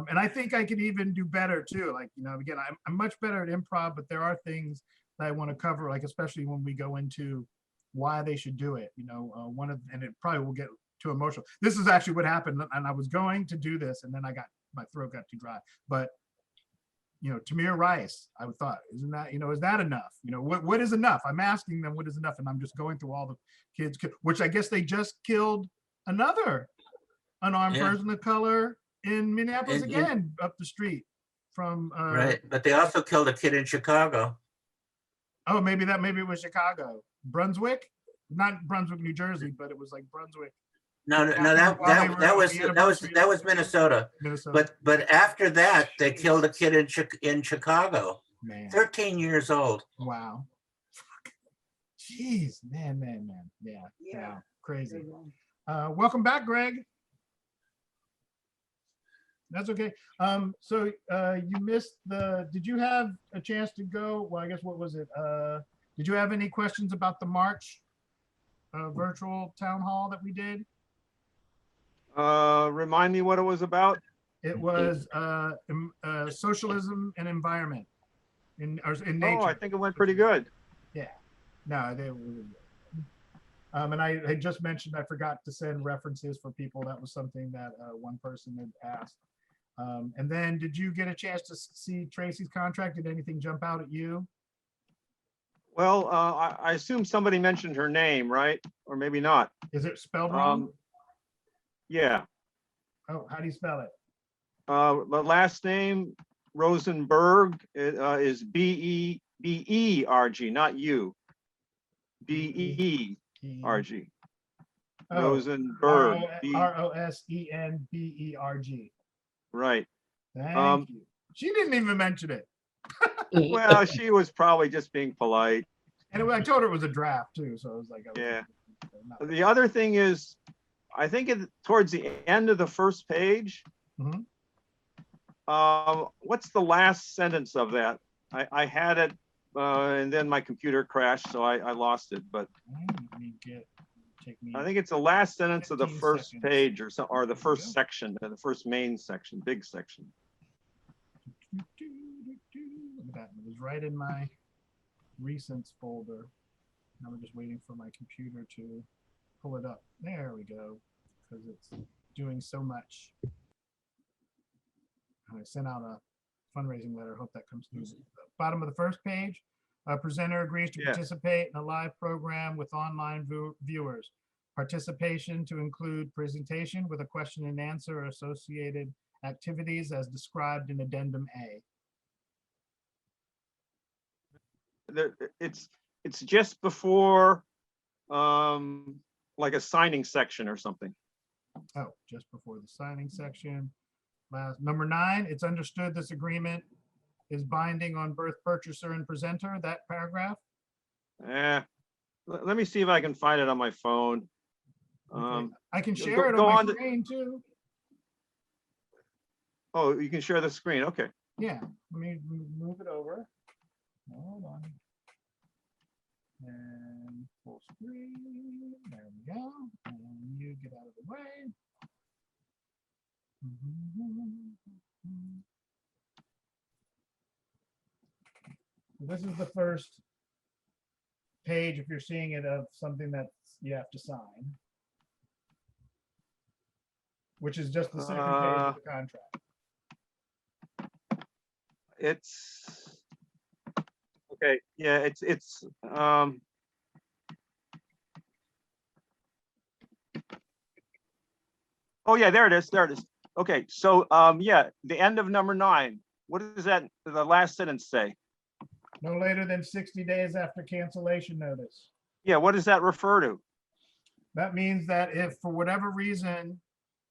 Speaker 1: And I think I could even do better too. Like, again, I'm much better at improv, but there are things that I want to cover, like, especially when we go into why they should do it. And it probably will get too emotional. This is actually what happened. And I was going to do this, and then my throat got too dry. But, Tamir Rice, I thought, isn't that, is that enough? What is enough? I'm asking them what is enough. And I'm just going through all the kids, which I guess they just killed another unarmed person of color in Minneapolis again, up the street from
Speaker 2: right, but they also killed a kid in Chicago.
Speaker 1: Oh, maybe it was Chicago, Brunswick, not Brunswick, New Jersey, but it was like Brunswick.
Speaker 2: No, that was Minnesota. But after that, they killed a kid in Chicago. Man. 13 years old.
Speaker 1: Wow. Jeez, man. Yeah. Crazy. Welcome back, Greg. That's okay. So you missed did you have a chance to go? Well, I guess, what was it? Did you have any questions about the March virtual town hall that we did?
Speaker 4: Remind me what it was about.
Speaker 1: It was socialism and environment in nature.
Speaker 4: Oh, I think it went pretty good.
Speaker 1: Yeah. No, they were. And I just mentioned, I forgot to send references for people. That was something that one person had asked. And then, did you get a chance to see Tracy's contract? Did anything jump out at you?
Speaker 4: Well, I assume somebody mentioned her name, right? Or maybe not.
Speaker 1: Is it spelled wrong?
Speaker 4: Yeah.
Speaker 1: Oh, how do you spell it?
Speaker 4: The last name, Rosenberg, is B-E-R-G, not you. B-E-R-G. Rosenberg.
Speaker 1: R-O-S-E-N-B-E-R-G.
Speaker 4: Right.
Speaker 1: Thank you. She didn't even mention it.
Speaker 4: Well, she was probably just being polite.
Speaker 1: And I told her it was a draft too, so I was like, okay.
Speaker 4: Yeah. The other thing is, I think towards the end of the first page, what's the last sentence of that? I had it, and then my computer crashed, so I lost it. But I think it's the last sentence of the first page, or the first section, the first main section, big section.
Speaker 1: Look at that. It was right in my recents folder. Now we're just waiting for my computer to pull it up. There we go, because it's doing so much. I sent out a fundraising letter. Hope that comes through. The bottom of the first page, presenter agrees to participate in a live program with online viewers. Participation to include presentation with a question and answer or associated activities as described in Addendum A.
Speaker 4: It's just before like a signing section or something.
Speaker 1: Oh, just before the signing section. Number 9, it's understood this agreement is binding on both purchaser and presenter, that paragraph.
Speaker 4: Let me see if I can find it on my phone.
Speaker 1: I can
Speaker 4: go-
Speaker 1: share it
Speaker 4: go
Speaker 1: on my
Speaker 4: on to-
Speaker 1: screen too.
Speaker 4: Oh, you can share the screen. Okay.
Speaker 1: Yeah, let me move it over. Hold on. And full screen. There we go. And you get out of the way. So this is the first page, if you're seeing it, of something that you have to sign, which is just the second page of the contract.
Speaker 4: It's okay. Yeah, it's oh yeah, there it is. There it is. Okay, so yeah, the end of number 9. What does that the last sentence say?
Speaker 1: No later than 60 days after cancellation notice.
Speaker 4: Yeah, what does that refer to?
Speaker 1: That means that if for whatever reason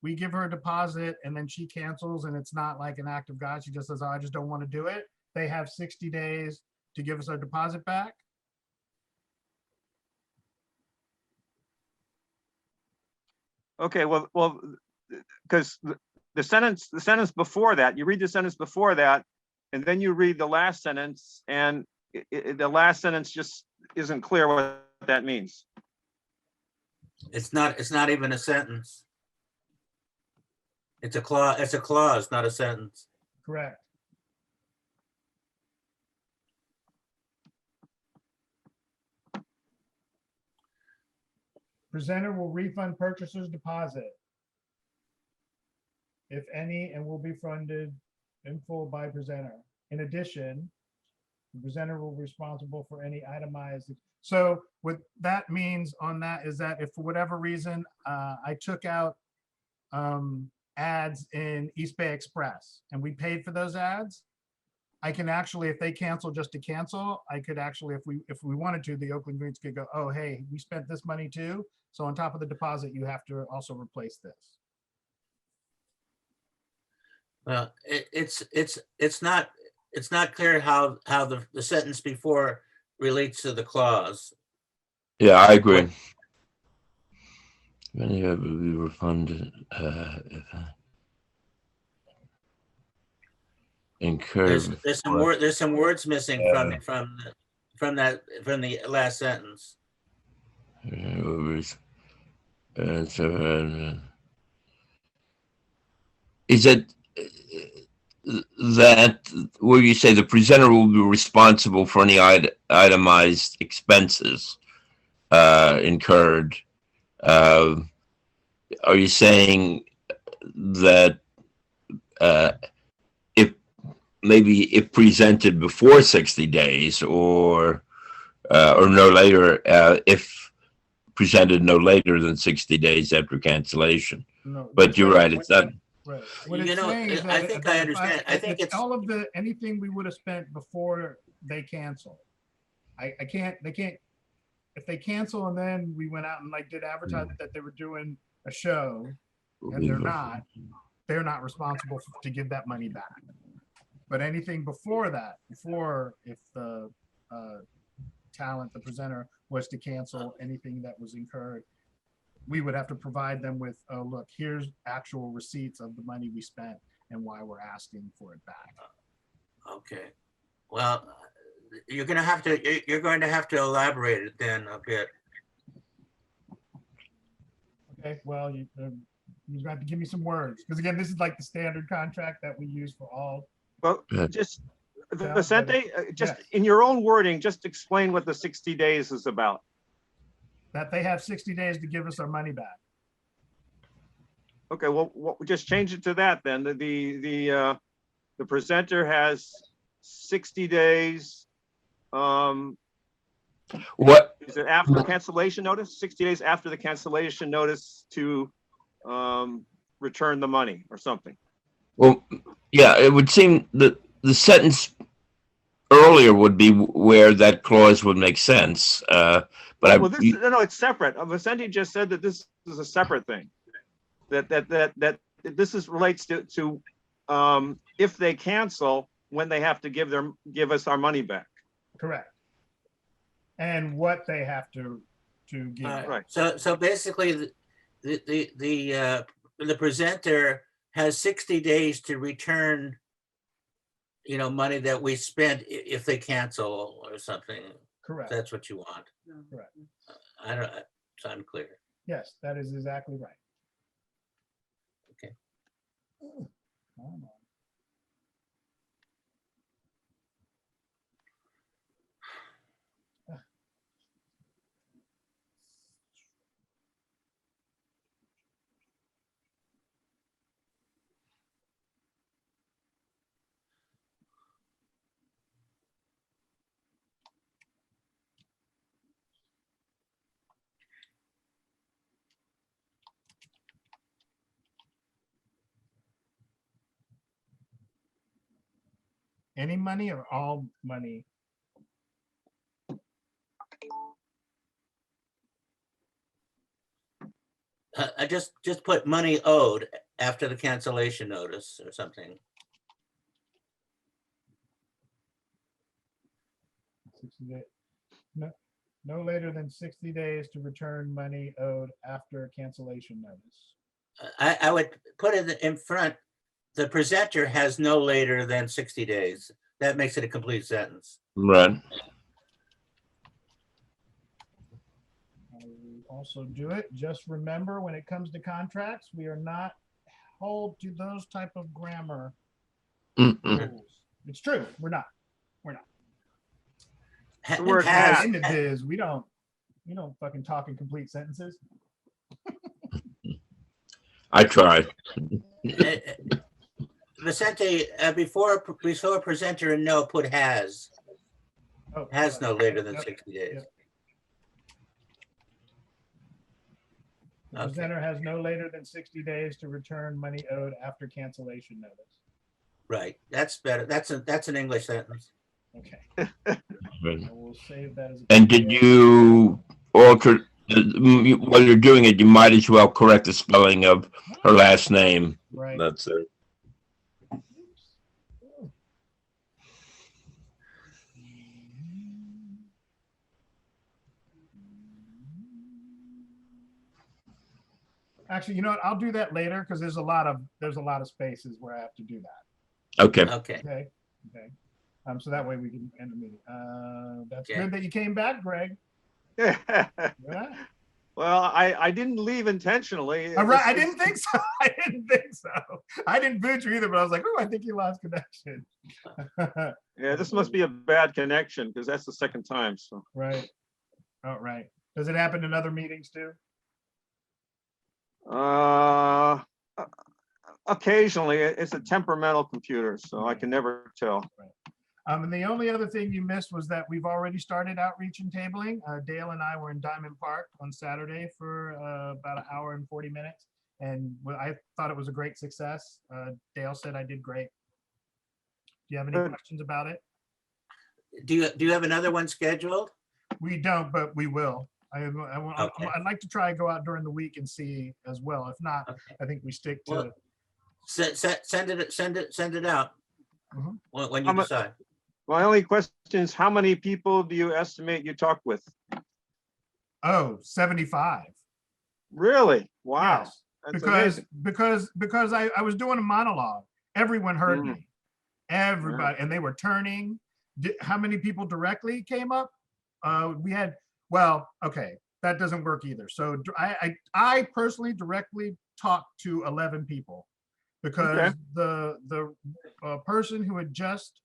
Speaker 1: we give her a deposit and then she cancels and it's not like an act of God, she just says, oh, I just don't want to do it, they have 60 days to give us our deposit back.
Speaker 4: Okay, well, because the sentence before that, you read the sentence before that, and then you read the last sentence, and the last sentence just isn't clear what that means.
Speaker 2: It's not even a sentence. It's a clause, not a sentence.
Speaker 1: Correct. Presenter will refund purchaser's deposit, if any, and will be funded in full by presenter. In addition, the presenter will be responsible for any itemized. So what that means on that is that if for whatever reason I took out ads in East Bay Express and we paid for those ads, I can actually, if they cancel just to cancel, I could actually, if we wanted to, the Oakland Greens could go, oh, hey, we spent this money too. So on top of the deposit, you have to also replace this.
Speaker 2: Well, it's not clear how the sentence before relates to the clause.
Speaker 3: Yeah, I agree. Many will be refunded if incurred.
Speaker 2: There's some words missing from the last sentence.
Speaker 3: Is it that where you say the presenter will be responsible for any itemized expenses incurred? Are you saying that if presented before 60 days or no later, if presented no later than 60 days after cancellation?
Speaker 1: No,
Speaker 3: But you're right, it's not.
Speaker 1: right. What
Speaker 2: You
Speaker 1: it's
Speaker 2: know,
Speaker 1: saying is
Speaker 2: I
Speaker 1: that
Speaker 2: think
Speaker 1: that
Speaker 2: I
Speaker 1: if
Speaker 2: understand. I think it's
Speaker 1: all of anything we would have spent before they cancel. They can't, if they cancel and then we went out and like did advertise that they were doing a show and they're not responsible to give that money back. But anything before that, if the talent, the presenter was to cancel anything that was incurred, we would have to provide them with, oh, look, here's actual receipts of the money we spent and why we're asking for it back.
Speaker 2: okay. Well, you're going to have to elaborate it then a bit.
Speaker 1: Okay, well, you have to give me some words, because again, this is like the standard contract that we use for all.
Speaker 4: Well,
Speaker 3: Yeah.
Speaker 4: just
Speaker 1: Yeah,
Speaker 4: Vicente, just
Speaker 1: yes.
Speaker 4: in your own wording, just explain what the 60 days is about.
Speaker 1: That they have 60 days to give us our money back.
Speaker 4: Okay, well, just change it to that then. The presenter has 60 days.
Speaker 3: What?
Speaker 4: Is it after cancellation notice? 60 days after the cancellation notice to return the money or something.
Speaker 3: Well, yeah, it would seem that the sentence earlier would be where that clause would make sense. But
Speaker 4: Well, no, it's separate. Vicente just said that this is a separate thing. That this relates to if they cancel, when they have to give us our money back.
Speaker 1: Correct. And what they have to give.
Speaker 4: Right.
Speaker 2: So basically, the presenter has 60 days to return, money that we spent if they cancel or something.
Speaker 1: Correct.
Speaker 2: That's what you want.
Speaker 7: No.
Speaker 1: Correct.
Speaker 2: I don't, it's unclear.
Speaker 1: Yes, that is exactly right.
Speaker 2: Okay.
Speaker 1: Ooh, come on. Any money or all money?
Speaker 2: I just put money owed after the cancellation notice or something.
Speaker 1: 60 days. No later than 60 days to return money owed after cancellation notice.
Speaker 2: I would put it in front, the presenter has no later than 60 days. That makes it a complete sentence.
Speaker 3: Right.
Speaker 1: I will also do it. Just remember, when it comes to contracts, we are not held to those type of grammar
Speaker 3: Mm-mm.
Speaker 1: rules. It's true. We're not.
Speaker 4: The word
Speaker 2: Has-
Speaker 1: In the biz, we don't fucking talk in complete sentences.
Speaker 3: I tried.
Speaker 2: Vicente, before a presenter and no, put has.
Speaker 1: Oh,
Speaker 2: Has no later than
Speaker 1: Yep.
Speaker 2: 60 days.
Speaker 1: Yep. The
Speaker 2: Okay.
Speaker 1: presenter has no later than 60 days to return money owed after cancellation notice.
Speaker 2: Right, that's better. That's an English sentence.
Speaker 1: Okay, I will save that as.
Speaker 3: And did you alter, while you're doing it, you might as well correct the spelling of her last name.
Speaker 1: Right.
Speaker 3: That's it.
Speaker 1: Actually, you know what? I'll do that later because there's a lot of spaces where I have to do that.
Speaker 3: Okay.
Speaker 2: Okay.
Speaker 1: Okay. Okay. So that way we can end the meeting. That's
Speaker 2: Okay.
Speaker 1: good that you came back, Greg.
Speaker 4: Well,
Speaker 1: Yeah.
Speaker 4: I didn't leave intentionally.
Speaker 1: All right. I didn't think so. I didn't think so. I didn't boot you either, but I was like, oh, I think you lost connection.
Speaker 4: Yeah, this must be a bad connection because that's the second time. So
Speaker 1: Right. Oh, right. Does it happen in other meetings too?
Speaker 4: occasionally it's a temperamental computer, so I can never tell.
Speaker 1: And the only other thing you missed was that we've already started outreach and tabling. Dale and I were in Diamond Park on Saturday for about an hour and 40 minutes. And I thought it was a great success. Dale said I did great. Do you have any
Speaker 4: Good.
Speaker 1: questions about it?
Speaker 2: Do you have another one scheduled?
Speaker 1: We don't, but we will.
Speaker 2: Okay.
Speaker 1: I'd like to try and go out during the week and see as well. If not,
Speaker 2: Okay.
Speaker 1: I think we stick to
Speaker 2: Well, Send it out
Speaker 1: Mhm.
Speaker 2: when you
Speaker 4: I'm a-
Speaker 2: decide.
Speaker 4: My only question is, how many people do you estimate you talked with?
Speaker 1: 75.
Speaker 4: Really? Wow.
Speaker 1: Yes.
Speaker 4: That's
Speaker 1: because
Speaker 4: amazing.
Speaker 1: because I was doing a monologue. Everyone heard
Speaker 4: Mm.
Speaker 1: me. Everybody, and they were turning. How many people directly came up? We had, well, okay, that doesn't work either. So I personally directly talked to 11 people because
Speaker 4: Okay.
Speaker 1: the person who had just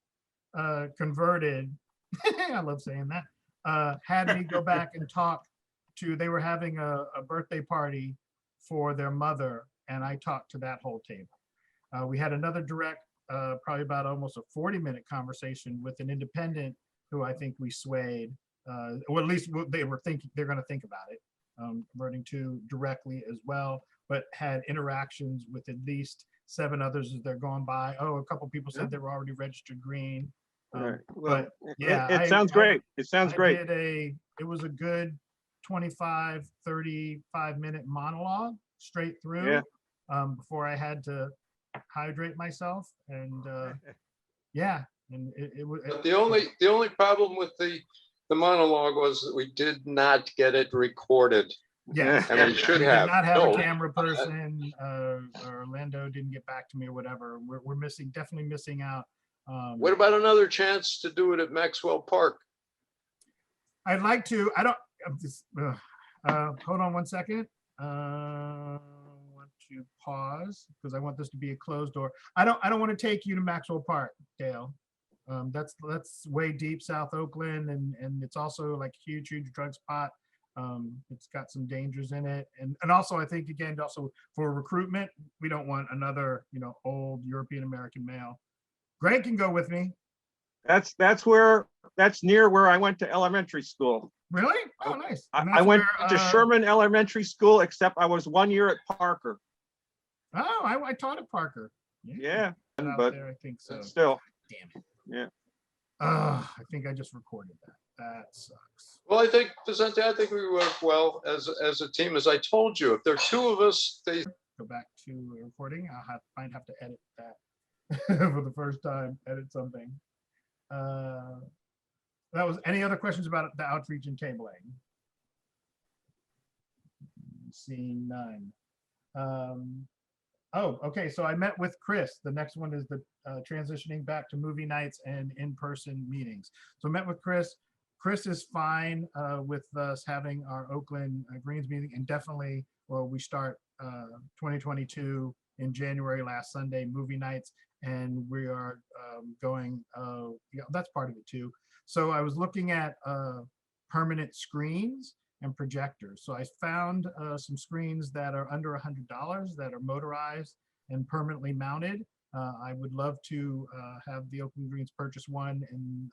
Speaker 1: converted, I love saying that, had me go back and talk to, they were having a birthday party for their mother, and I talked to that whole table. We had another direct, probably about almost a 40-minute conversation with an independent who I think we swayed, or at least they were thinking they're going to think about it, converting to directly as well, but had interactions with at least 7 others as they're going by. Oh, a couple people said
Speaker 4: Yeah.
Speaker 1: they were already registered green.
Speaker 4: Right. Well,
Speaker 1: yeah,
Speaker 4: it sounds great. It sounds
Speaker 1: I
Speaker 4: great.
Speaker 1: it was a good 25, 35-minute monologue straight through,
Speaker 4: Yeah.
Speaker 1: before I had to hydrate myself. And yeah, and it was.
Speaker 5: But the only problem with the monologue was that we did not get it recorded.
Speaker 1: Yes.
Speaker 5: And they should
Speaker 1: We did
Speaker 5: have.
Speaker 1: not have a
Speaker 5: No,
Speaker 1: camera person, Orlando didn't get back to me or whatever. We're missing, definitely missing out.
Speaker 5: what about another chance to do it at Maxwell Park?
Speaker 1: I'd like to, I don't, I'm just, hold on one second. Want to pause because I want this to be a closed door. I don't want to take you to Maxwell Park, Dale. That's way deep South Oakland, and it's also like huge drug spot. It's got some dangers in it, and also I think again also for recruitment, we don't want another old European American male. Greg can go with me.
Speaker 4: That's near where I went to elementary school.
Speaker 1: Really? Oh, nice. And
Speaker 4: I
Speaker 1: that's
Speaker 4: went
Speaker 1: where,
Speaker 4: to Sherman Elementary School, except I was 1 year at Parker.
Speaker 1: Oh, I taught at Parker.
Speaker 4: Yeah,
Speaker 1: Out
Speaker 4: but
Speaker 1: there, I think so.
Speaker 4: still,
Speaker 1: Damn it.
Speaker 4: yeah.
Speaker 1: I think I just recorded that. That sucks.
Speaker 5: Well, I think, Vicente, I think we work well as a team. As I told you, if there are two of us, they
Speaker 1: Go back to recording. Might have to edit that for the first time. Edit something. That was any other questions about the outreach and cabling? Seeing none. Oh, okay. So I met with Chris. The next one is the transitioning back to movie nights and in-person meetings. So I met with Chris. Chris is fine with us having our Oakland Greens meeting, and definitely, well, we start 2022 in January, last Sunday, movie nights, and we are going, that's part of it too. So I was looking at permanent screens and projectors. So I found some screens that are under $100 that are motorized and permanently mounted. I would love to have the Oakland Greens purchase one in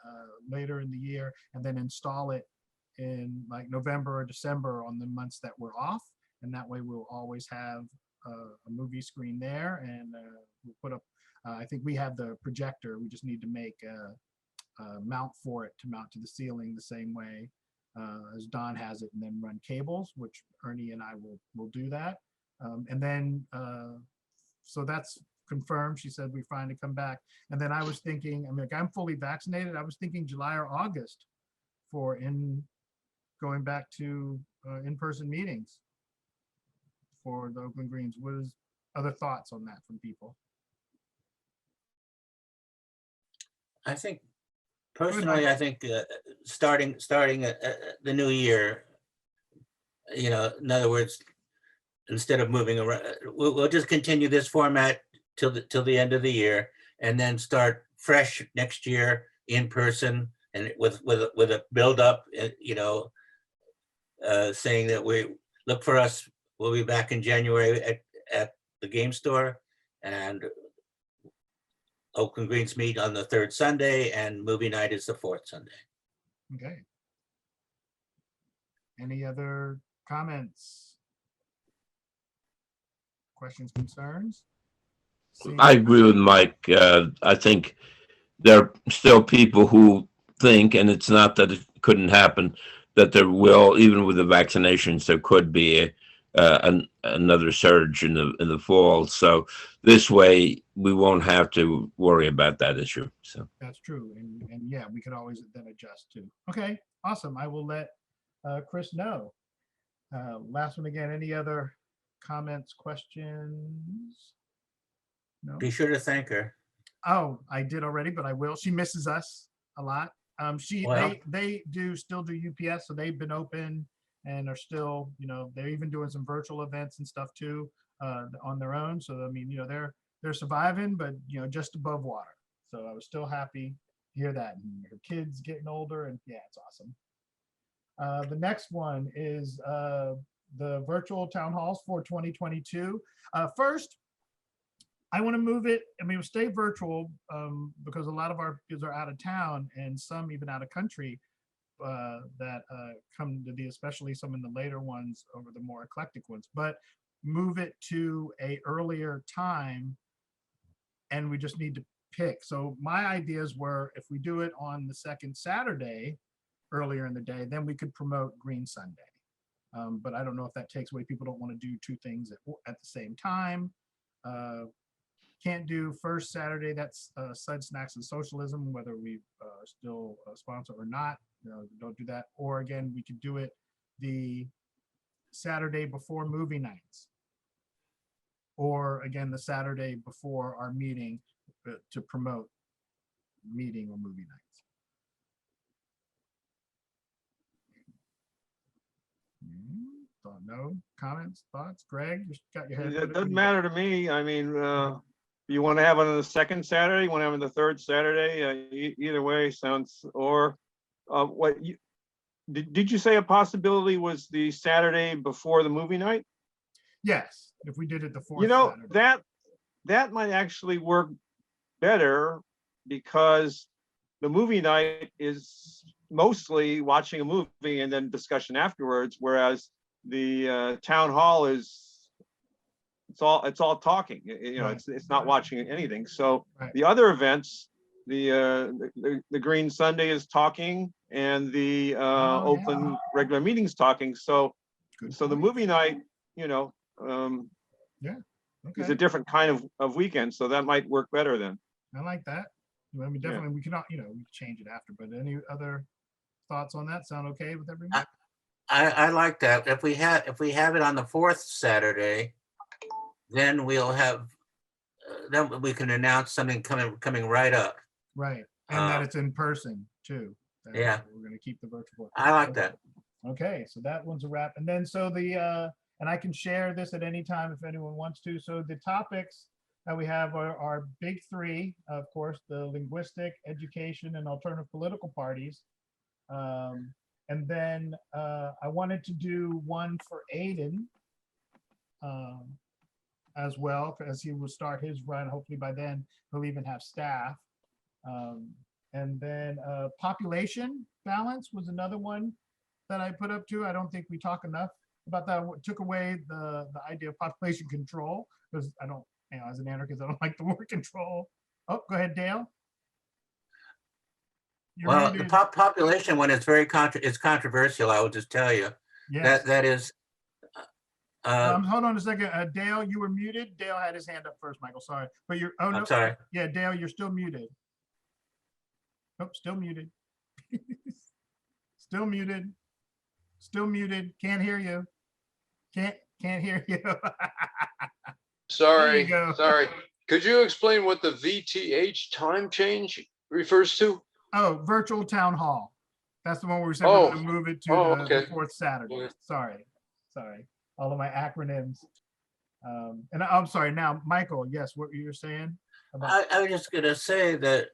Speaker 1: later in the year and then install it in like November or December on the months that we're off. And that way we'll always have a movie screen there, and we'll put up, I think we have the projector. We just need to make a mount for it to mount to the ceiling the same way as Don has it, and then run cables, which Ernie and I will do that. And then, so that's confirmed. She said we're fine to come back. And then I was thinking, I mean, like, I'm fully vaccinated. I was thinking July or August for going back to in-person meetings for the Oakland Greens. What is other thoughts on that from people?
Speaker 2: I think personally, I think starting the new year, in other words, instead of moving around, we'll just continue this format till the end of the year, and then start fresh next year in person and with a build up, saying that we look for us. We'll be back in January at the game store, and Oakland Greens meet on the third Sunday, and movie night is the fourth Sunday.
Speaker 1: Okay. Any other comments? Questions, concerns?
Speaker 3: I agree with Mike. I think there are still people who think, and it's not that it couldn't happen, that there will, even with the vaccinations, there could be another surge in the fall. So this way, we won't have to worry about that issue. So
Speaker 1: That's true, and yeah, we could always then adjust too. Okay, awesome. I will let Chris know. Last one again. Any other comments, questions? No.
Speaker 2: Be sure to thank her.
Speaker 1: Oh, I did already, but I will. She misses us a lot.
Speaker 2: Well.
Speaker 1: They still do UPS, so they've been open and are still, they're even doing some virtual events and stuff too on their own. So I mean, they're surviving, but just above water. So I was still happy to hear that. And her kids getting older, and yeah, it's awesome. The next one is the virtual town halls for 2022. First, I want to move it. I mean, we'll stay virtual because a lot of our kids are out of town and some even out of country that come to especially some in the later ones over the more eclectic ones, but move it to a earlier time, and we just need to pick. So my ideas were, if we do it on the second Saturday earlier in the day, then we could promote Green Sunday. But I don't know if that takes away. People don't want to do two things at the same time. Can't do first Saturday. That's Sud Snacks and Socialism, whether we still sponsor or not. Don't do that. Or again, we could do it the Saturday before movie nights. Or again, the Saturday before our meeting to promote meeting or movie nights. No comments, thoughts? Greg, you got your head.
Speaker 4: It doesn't matter to me. I mean, you want to have it on the second Saturday, you want to have it on the third Saturday, either way sounds, or what you, did you say a possibility was the Saturday before the movie night?
Speaker 1: Yes, if we did it the fourth.
Speaker 4: You know,
Speaker 1: Saturday.
Speaker 4: that might actually work better because the movie night is mostly watching a movie and then discussion afterwards, whereas the town hall is it's all talking. You know,
Speaker 1: Right.
Speaker 4: it's not watching anything. So
Speaker 1: Right.
Speaker 4: the other events, the Green Sunday is talking, and the Oakland regular meetings talking. So
Speaker 1: Good
Speaker 4: so the
Speaker 1: point.
Speaker 4: movie night, you know, is a
Speaker 1: Okay,
Speaker 4: different kind of weekend. So that might work better then.
Speaker 1: I like that. I mean, definitely, we cannot, we can change it after, but any other thoughts on that? Sound okay with everyone?
Speaker 2: I like that. If we have it on the fourth Saturday, then we'll have, then we can announce something coming right up.
Speaker 1: Right, and that it's in person too. that
Speaker 2: Yeah.
Speaker 1: We're gonna keep the virtual.
Speaker 2: I like that.
Speaker 1: Okay, so that one's a wrap. And then so and I can share this at any time if anyone wants to. So the topics that we have are our big three, of course, the linguistic, education, and alternative political parties. And then I wanted to do one for Aiden as well, as he will start his run. Hopefully by then he'll even have staff. And then population balance was another one that I put up too. I don't think we talk enough about that. Took away the idea of population control because I don't, as an anarchist, I don't like the word control. Oh, go ahead, Dale. You're
Speaker 2: Well, the
Speaker 1: muted.
Speaker 2: population one is it's controversial. I will just tell you
Speaker 1: Yes.
Speaker 2: that is.
Speaker 1: Hold on a second. Dale, you were muted. Dale had his hand up first, Michael. Sorry. But you're, oh, no.
Speaker 2: I'm sorry.
Speaker 1: Yeah, Dale, you're still muted. Oh, still muted. Still muted. Still muted. Can't hear you. Can't hear you.
Speaker 5: Sorry,
Speaker 1: go.
Speaker 5: sorry. Could you explain what the VTH time change refers to?
Speaker 1: Oh, virtual town hall. That's the one where we said we're
Speaker 5: Oh.
Speaker 1: going to move it to
Speaker 5: Oh,
Speaker 1: the
Speaker 5: okay.
Speaker 1: fourth Saturday.
Speaker 5: Okay.
Speaker 1: Sorry. All of my acronyms. And I'm sorry. Now, Michael, yes, what you were saying about?
Speaker 2: I was just gonna say that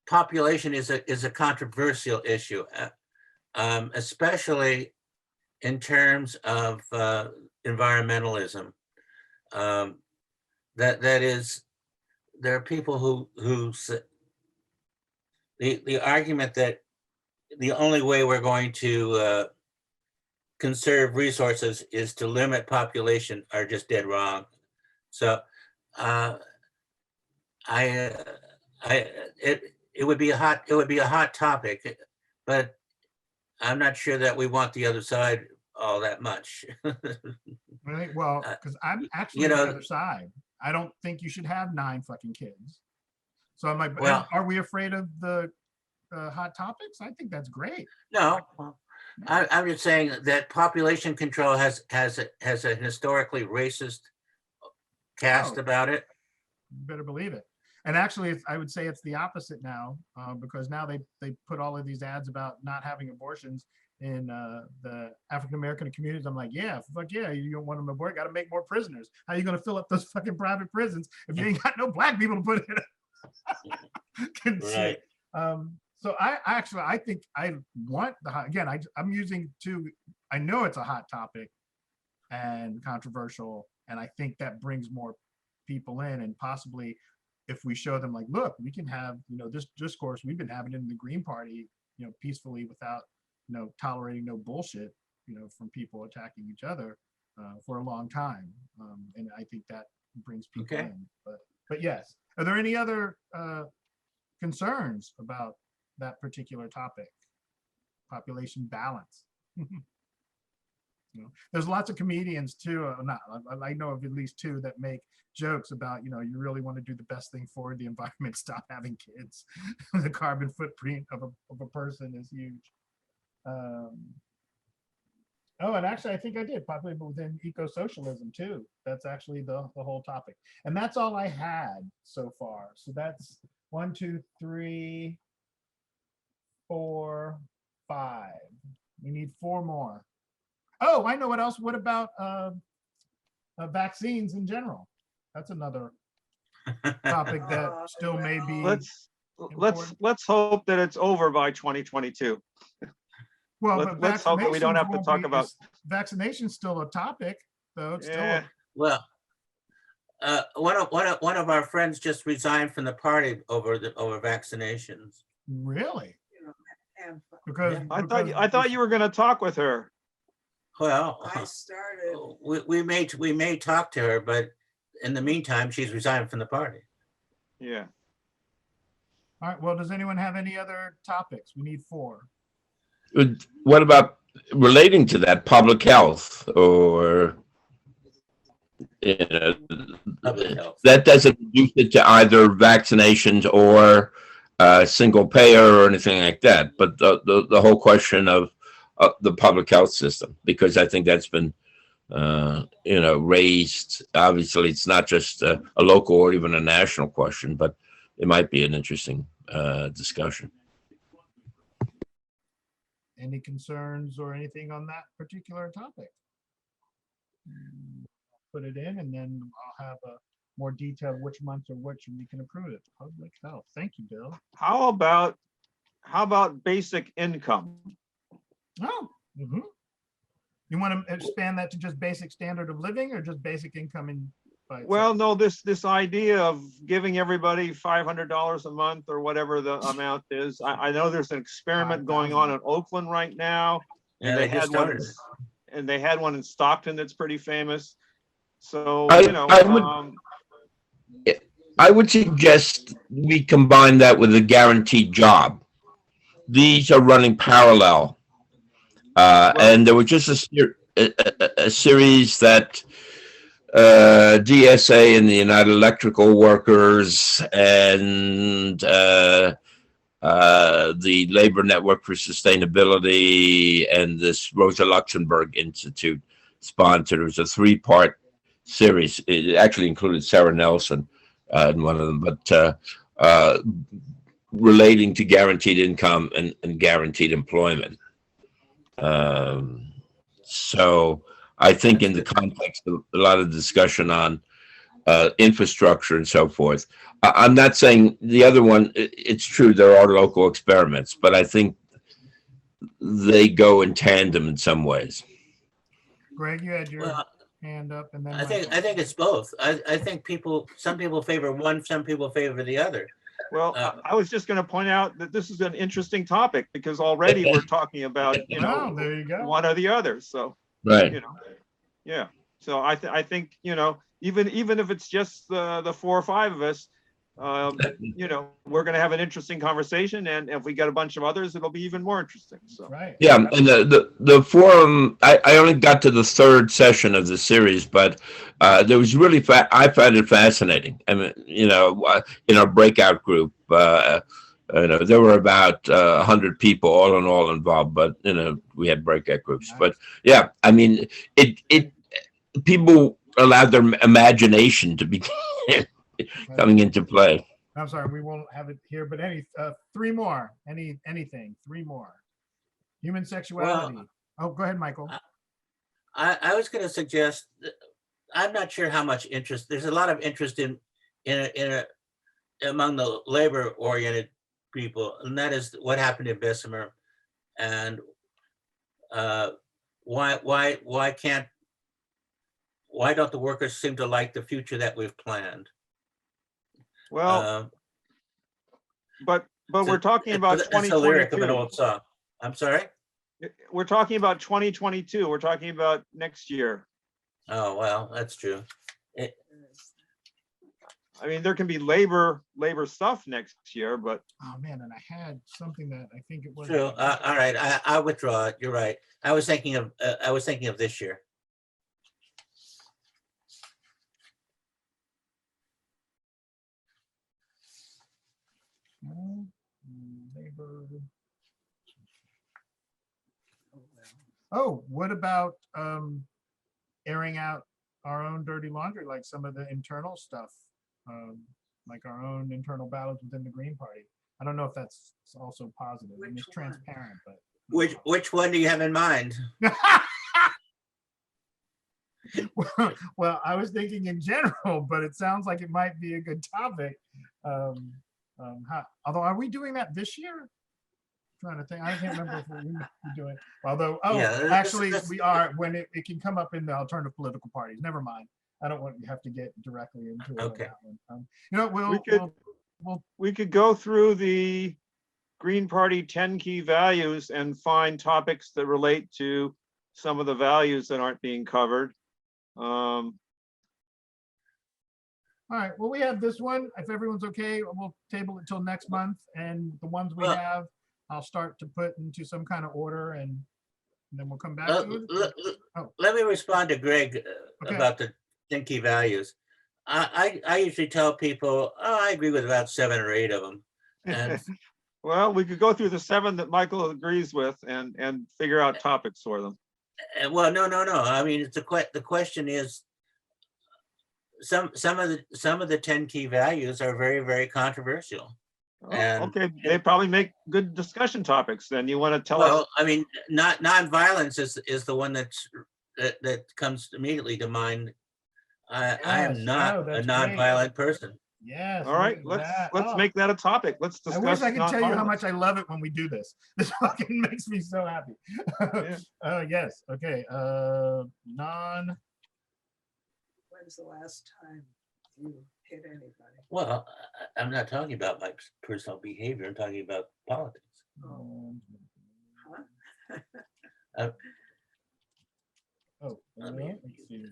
Speaker 2: population is a controversial issue, especially in terms of environmentalism. That is, there are people who the argument that the only way we're going to conserve resources is to limit population are just dead wrong. So it would be a hot topic, but I'm not sure that we want the other side all that much.
Speaker 1: Right. Well, because I'm actually on the other side. I don't think you should have 9 fucking kids. So I'm like,
Speaker 2: well,
Speaker 1: are we afraid of the hot topics? I think that's great.
Speaker 2: No, I'm just saying that population control has a historically racist cast about it.
Speaker 1: You better believe it. And actually, I would say it's the opposite now, because now they put all of these ads about not having abortions in the African-American communities. I'm like, yeah, fuck yeah, you don't want them to abort, got to make more prisoners. How are you going to fill up those fucking private prisons if you ain't got no black people to put in?
Speaker 2: Right.
Speaker 1: So I think I want I'm using I know it's a hot topic and controversial, and I think that brings more people in, and possibly if we show them like, look, we can have, this discourse we've been having in the Green Party, peacefully without, tolerating no bullshit, from people attacking each other for a long time. And I think that brings people in. But yes, are there any other concerns about that particular topic? Population balance. There's lots of comedians too. I know of at least 2 that make jokes about, you really want to do the best thing for the environment, stop having kids. The carbon footprint of a person is huge. Oh, and actually, I think I did, probably within eco-socialism too. That's actually the whole topic. And that's all I had so far. So that's 1, 2, 3, 4, 5. We need 4 more. Oh, I know what else. What about vaccines in general? That's another topic that still may be.
Speaker 4: Let's hope that it's over by 2022.
Speaker 1: Well, but
Speaker 4: let's hope that we don't
Speaker 1: vaccinations
Speaker 4: have to
Speaker 1: won't
Speaker 4: talk
Speaker 1: be-
Speaker 4: about.
Speaker 1: Vaccination's still a topic, though. It's still
Speaker 4: Yeah,
Speaker 2: Well, one of our friends just resigned from the party over vaccinations.
Speaker 1: really
Speaker 7: You know, and
Speaker 1: because
Speaker 2: Yeah.
Speaker 4: I thought you were going to talk with her.
Speaker 2: Well,
Speaker 7: I started,
Speaker 2: we may talk to her, but in the meantime, she's resigned from the party.
Speaker 4: Yeah.
Speaker 1: All right. Well, does anyone have any other topics? We need 4.
Speaker 3: What about relating to that, public health or, you know,
Speaker 2: Public health.
Speaker 3: that doesn't reduce it to either vaccinations or single payer or anything like that, but the whole question of the public health system, because I think that's been raised. Obviously, it's not just a local or even a national question, but it might be an interesting discussion.
Speaker 1: Any concerns or anything on that particular topic? Put it in, and then I'll have a more detailed which months or which we can approve it. Public health. Thank you, Bill.
Speaker 4: How about basic income?
Speaker 1: Oh, you want to expand that to just basic standard of living or just basic income in? By itself?
Speaker 4: Well, no, this idea of giving everybody $500 a month or whatever the amount is. I know there's an experiment going on in Oakland right now,
Speaker 2: Yeah,
Speaker 4: and
Speaker 2: they
Speaker 4: they
Speaker 2: just
Speaker 4: had one.
Speaker 2: started.
Speaker 4: And they had one in Stockton that's pretty famous. So
Speaker 3: I would suggest we combine that with a guaranteed job. These are running parallel. And there was just a series that DSA and the United Electrical Workers and the Labor Network for Sustainability and this Rosa Luxemburg Institute sponsored. It was a 3-part series. It actually included Sarah Nelson in one of them, but relating to guaranteed income and guaranteed employment. So I think in the context of a lot of discussion on infrastructure and so forth, I'm not saying the other one, it's true, there are local experiments, but I think they go in tandem in some ways.
Speaker 1: Greg, you had your
Speaker 2: Well,
Speaker 1: hand up, and then
Speaker 2: I think it's both. I think some people favor one, some people favor the other.
Speaker 4: well, I was just going to point out that this is an interesting topic because already we're talking about,
Speaker 1: Oh, there you go.
Speaker 4: one or the other. So,
Speaker 3: Right.
Speaker 4: Yeah. So I think, even if it's just the 4 or 5 of us, we're going to have an interesting conversation, and if we get a bunch of others, it'll be even more interesting. So
Speaker 1: Right.
Speaker 3: Yeah, and the forum, I only got to the 3rd session of the series, but there was really, I found it fascinating. I mean, in our breakout group, there were about 100 people all in all involved, but we had breakout groups. But yeah, I mean, it people allowed their imagination to be coming into play.
Speaker 1: I'm sorry, we won't have it here, but 3 more. Anything? 3 more. Human sexuality. Go ahead, Michael.
Speaker 2: I was going to suggest. I'm not sure how much interest. There's a lot of interest in among the labor-oriented people, and that is what happened in Bessemer, and why don't the workers seem to like the future that we've planned?
Speaker 4: well, but we're talking about
Speaker 2: That's a lyric of an
Speaker 4: 2022.
Speaker 2: old song. I'm sorry.
Speaker 4: We're talking about 2022. We're talking about next year.
Speaker 2: Oh well, that's true.
Speaker 4: I mean, there can be labor stuff next year, but
Speaker 1: Oh man, and I had something that I think it was.
Speaker 2: True. All right, I withdraw it. You're right. I was thinking of this year.
Speaker 1: Labor. Oh, what about airing out our own dirty laundry, like some of the internal stuff, like our own internal battles within the Green Party? I don't know if that's also positive. I mean, it's
Speaker 7: Which one?
Speaker 1: transparent, but.
Speaker 2: Which one do you have in mind?
Speaker 1: Well, I was thinking in general, but it sounds like it might be a good topic. Although, are we doing that this year? Trying to think, I can't remember if we're doing. Although,
Speaker 2: Yeah, this-
Speaker 1: actually,
Speaker 2: this-
Speaker 1: we are when it can come up in the alternative political parties. Never mind. I don't want you have to get directly into it on
Speaker 2: Okay.
Speaker 1: that one. You know,
Speaker 4: We could go through the Green Party 10 key values and find topics that relate to some of the values that aren't being covered.
Speaker 1: all right. Well, we have this one. If everyone's okay, we'll table it till next month. And the ones we
Speaker 2: Well-
Speaker 1: have, I'll start to put into some kind of order, and then we'll come back
Speaker 2: Let,
Speaker 1: to it.
Speaker 2: let-
Speaker 1: Oh.
Speaker 2: let me respond to Greg
Speaker 1: Okay.
Speaker 2: about the 10 key values. I usually tell people, oh, I agree with about 7 or 8 of them. And
Speaker 4: Well, we could go through the 7 that Michael agrees with and figure out topics for them.
Speaker 2: well, no. I mean, it's the question is, some of the 10 key values are very, very controversial.
Speaker 4: Oh,
Speaker 2: And-
Speaker 4: okay, they probably make good discussion topics. Then you want to tell us?
Speaker 2: Well, I mean, non-violence is the one that comes immediately to mind. I
Speaker 1: Yes.
Speaker 2: am not
Speaker 1: Oh,
Speaker 2: a
Speaker 1: that's great.
Speaker 2: non-violent person.
Speaker 1: Yes.
Speaker 4: All right,
Speaker 1: look at
Speaker 4: let's
Speaker 1: that. Oh,
Speaker 4: make that a topic. Let's
Speaker 1: I
Speaker 4: discuss.
Speaker 1: wish I could tell you how
Speaker 4: nonviolence.
Speaker 1: much I love it when we do this. This fucking makes me so happy.
Speaker 4: Yeah.
Speaker 1: Yes. Okay. Non.
Speaker 7: When's the last time you hit anybody?
Speaker 2: Well, I'm not talking about my personal behavior. I'm talking about politics.
Speaker 7: Huh?
Speaker 1: Oh,
Speaker 2: I mean,
Speaker 1: let's see.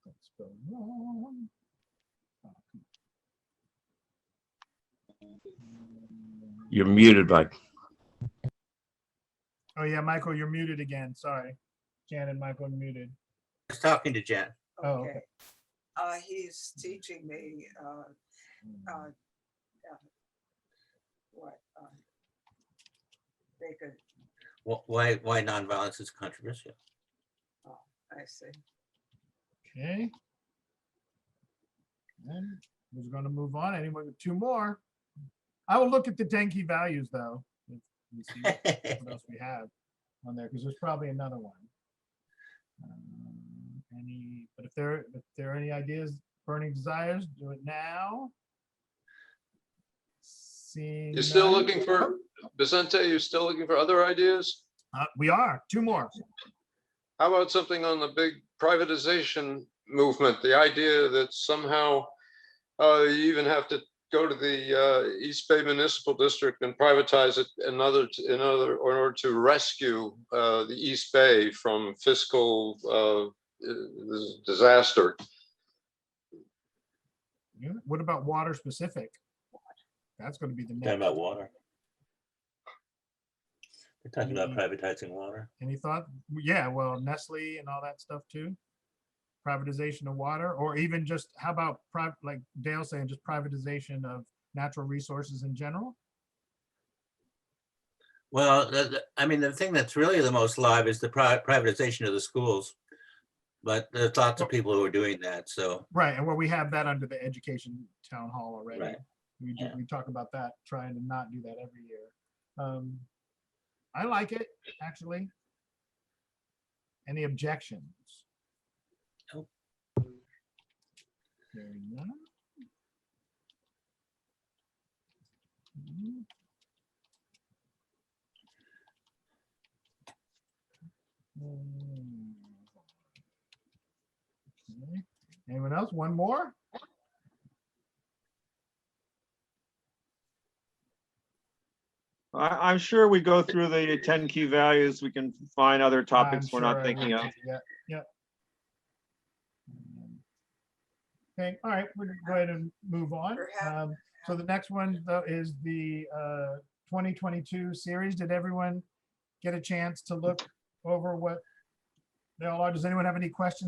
Speaker 1: That's spelled wrong. Oh, come on.
Speaker 3: You're muted, Mike.
Speaker 1: Oh yeah, Michael, you're muted again. Sorry. Jan and Michael are muted.
Speaker 2: I was talking to Jen.
Speaker 1: Oh, okay.
Speaker 7: Okay. He's teaching me, what, they could,
Speaker 2: Why non-violence is controversial.
Speaker 7: I see.
Speaker 1: Okay. And we're going to move on. Anyone with 2 more? I will look at the 10 key values though. Let's see what else we have on there, because there's probably another one. But if there are any ideas, burning desires, do it now. Seeing
Speaker 5: You're still
Speaker 1: none.
Speaker 5: looking for, Vicente, you're still looking for other ideas?
Speaker 1: We are 2 more.
Speaker 5: How about something on the big privatization movement? The idea that somehow you even have to go to the East Bay Municipal District and privatize it in order to rescue the East Bay from fiscal disaster.
Speaker 1: Yeah. What about water specific? That's going to be the
Speaker 2: Talking
Speaker 1: next.
Speaker 2: about water. They're talking about privatizing water.
Speaker 1: Any thought? Yeah, well, Nestle and all that stuff too. Privatization of water, or even just how about like Dale saying, just privatization of natural resources in general?
Speaker 2: Well, I mean, the thing that's really the most live is the privatization of the schools. But there's lots of people who are doing that, so.
Speaker 1: Right, and well, we have that under the education town hall already.
Speaker 2: Right.
Speaker 1: We talk about that, trying to not do that every year. I like it, actually. Any objections?
Speaker 2: Nope.
Speaker 1: Hearing none. Okay. Anyone else? One more?
Speaker 4: I'm sure we go through the 10 key values. We can find other topics
Speaker 1: I'm
Speaker 4: we're not
Speaker 1: sure I
Speaker 4: thinking
Speaker 1: will.
Speaker 4: of.
Speaker 1: Yeah. Okay, all right, we're gonna go ahead and move on.
Speaker 7: Perhaps-
Speaker 1: So the next one though is the 2022 series. Did everyone get a chance to look over what they all are? Does anyone have any questions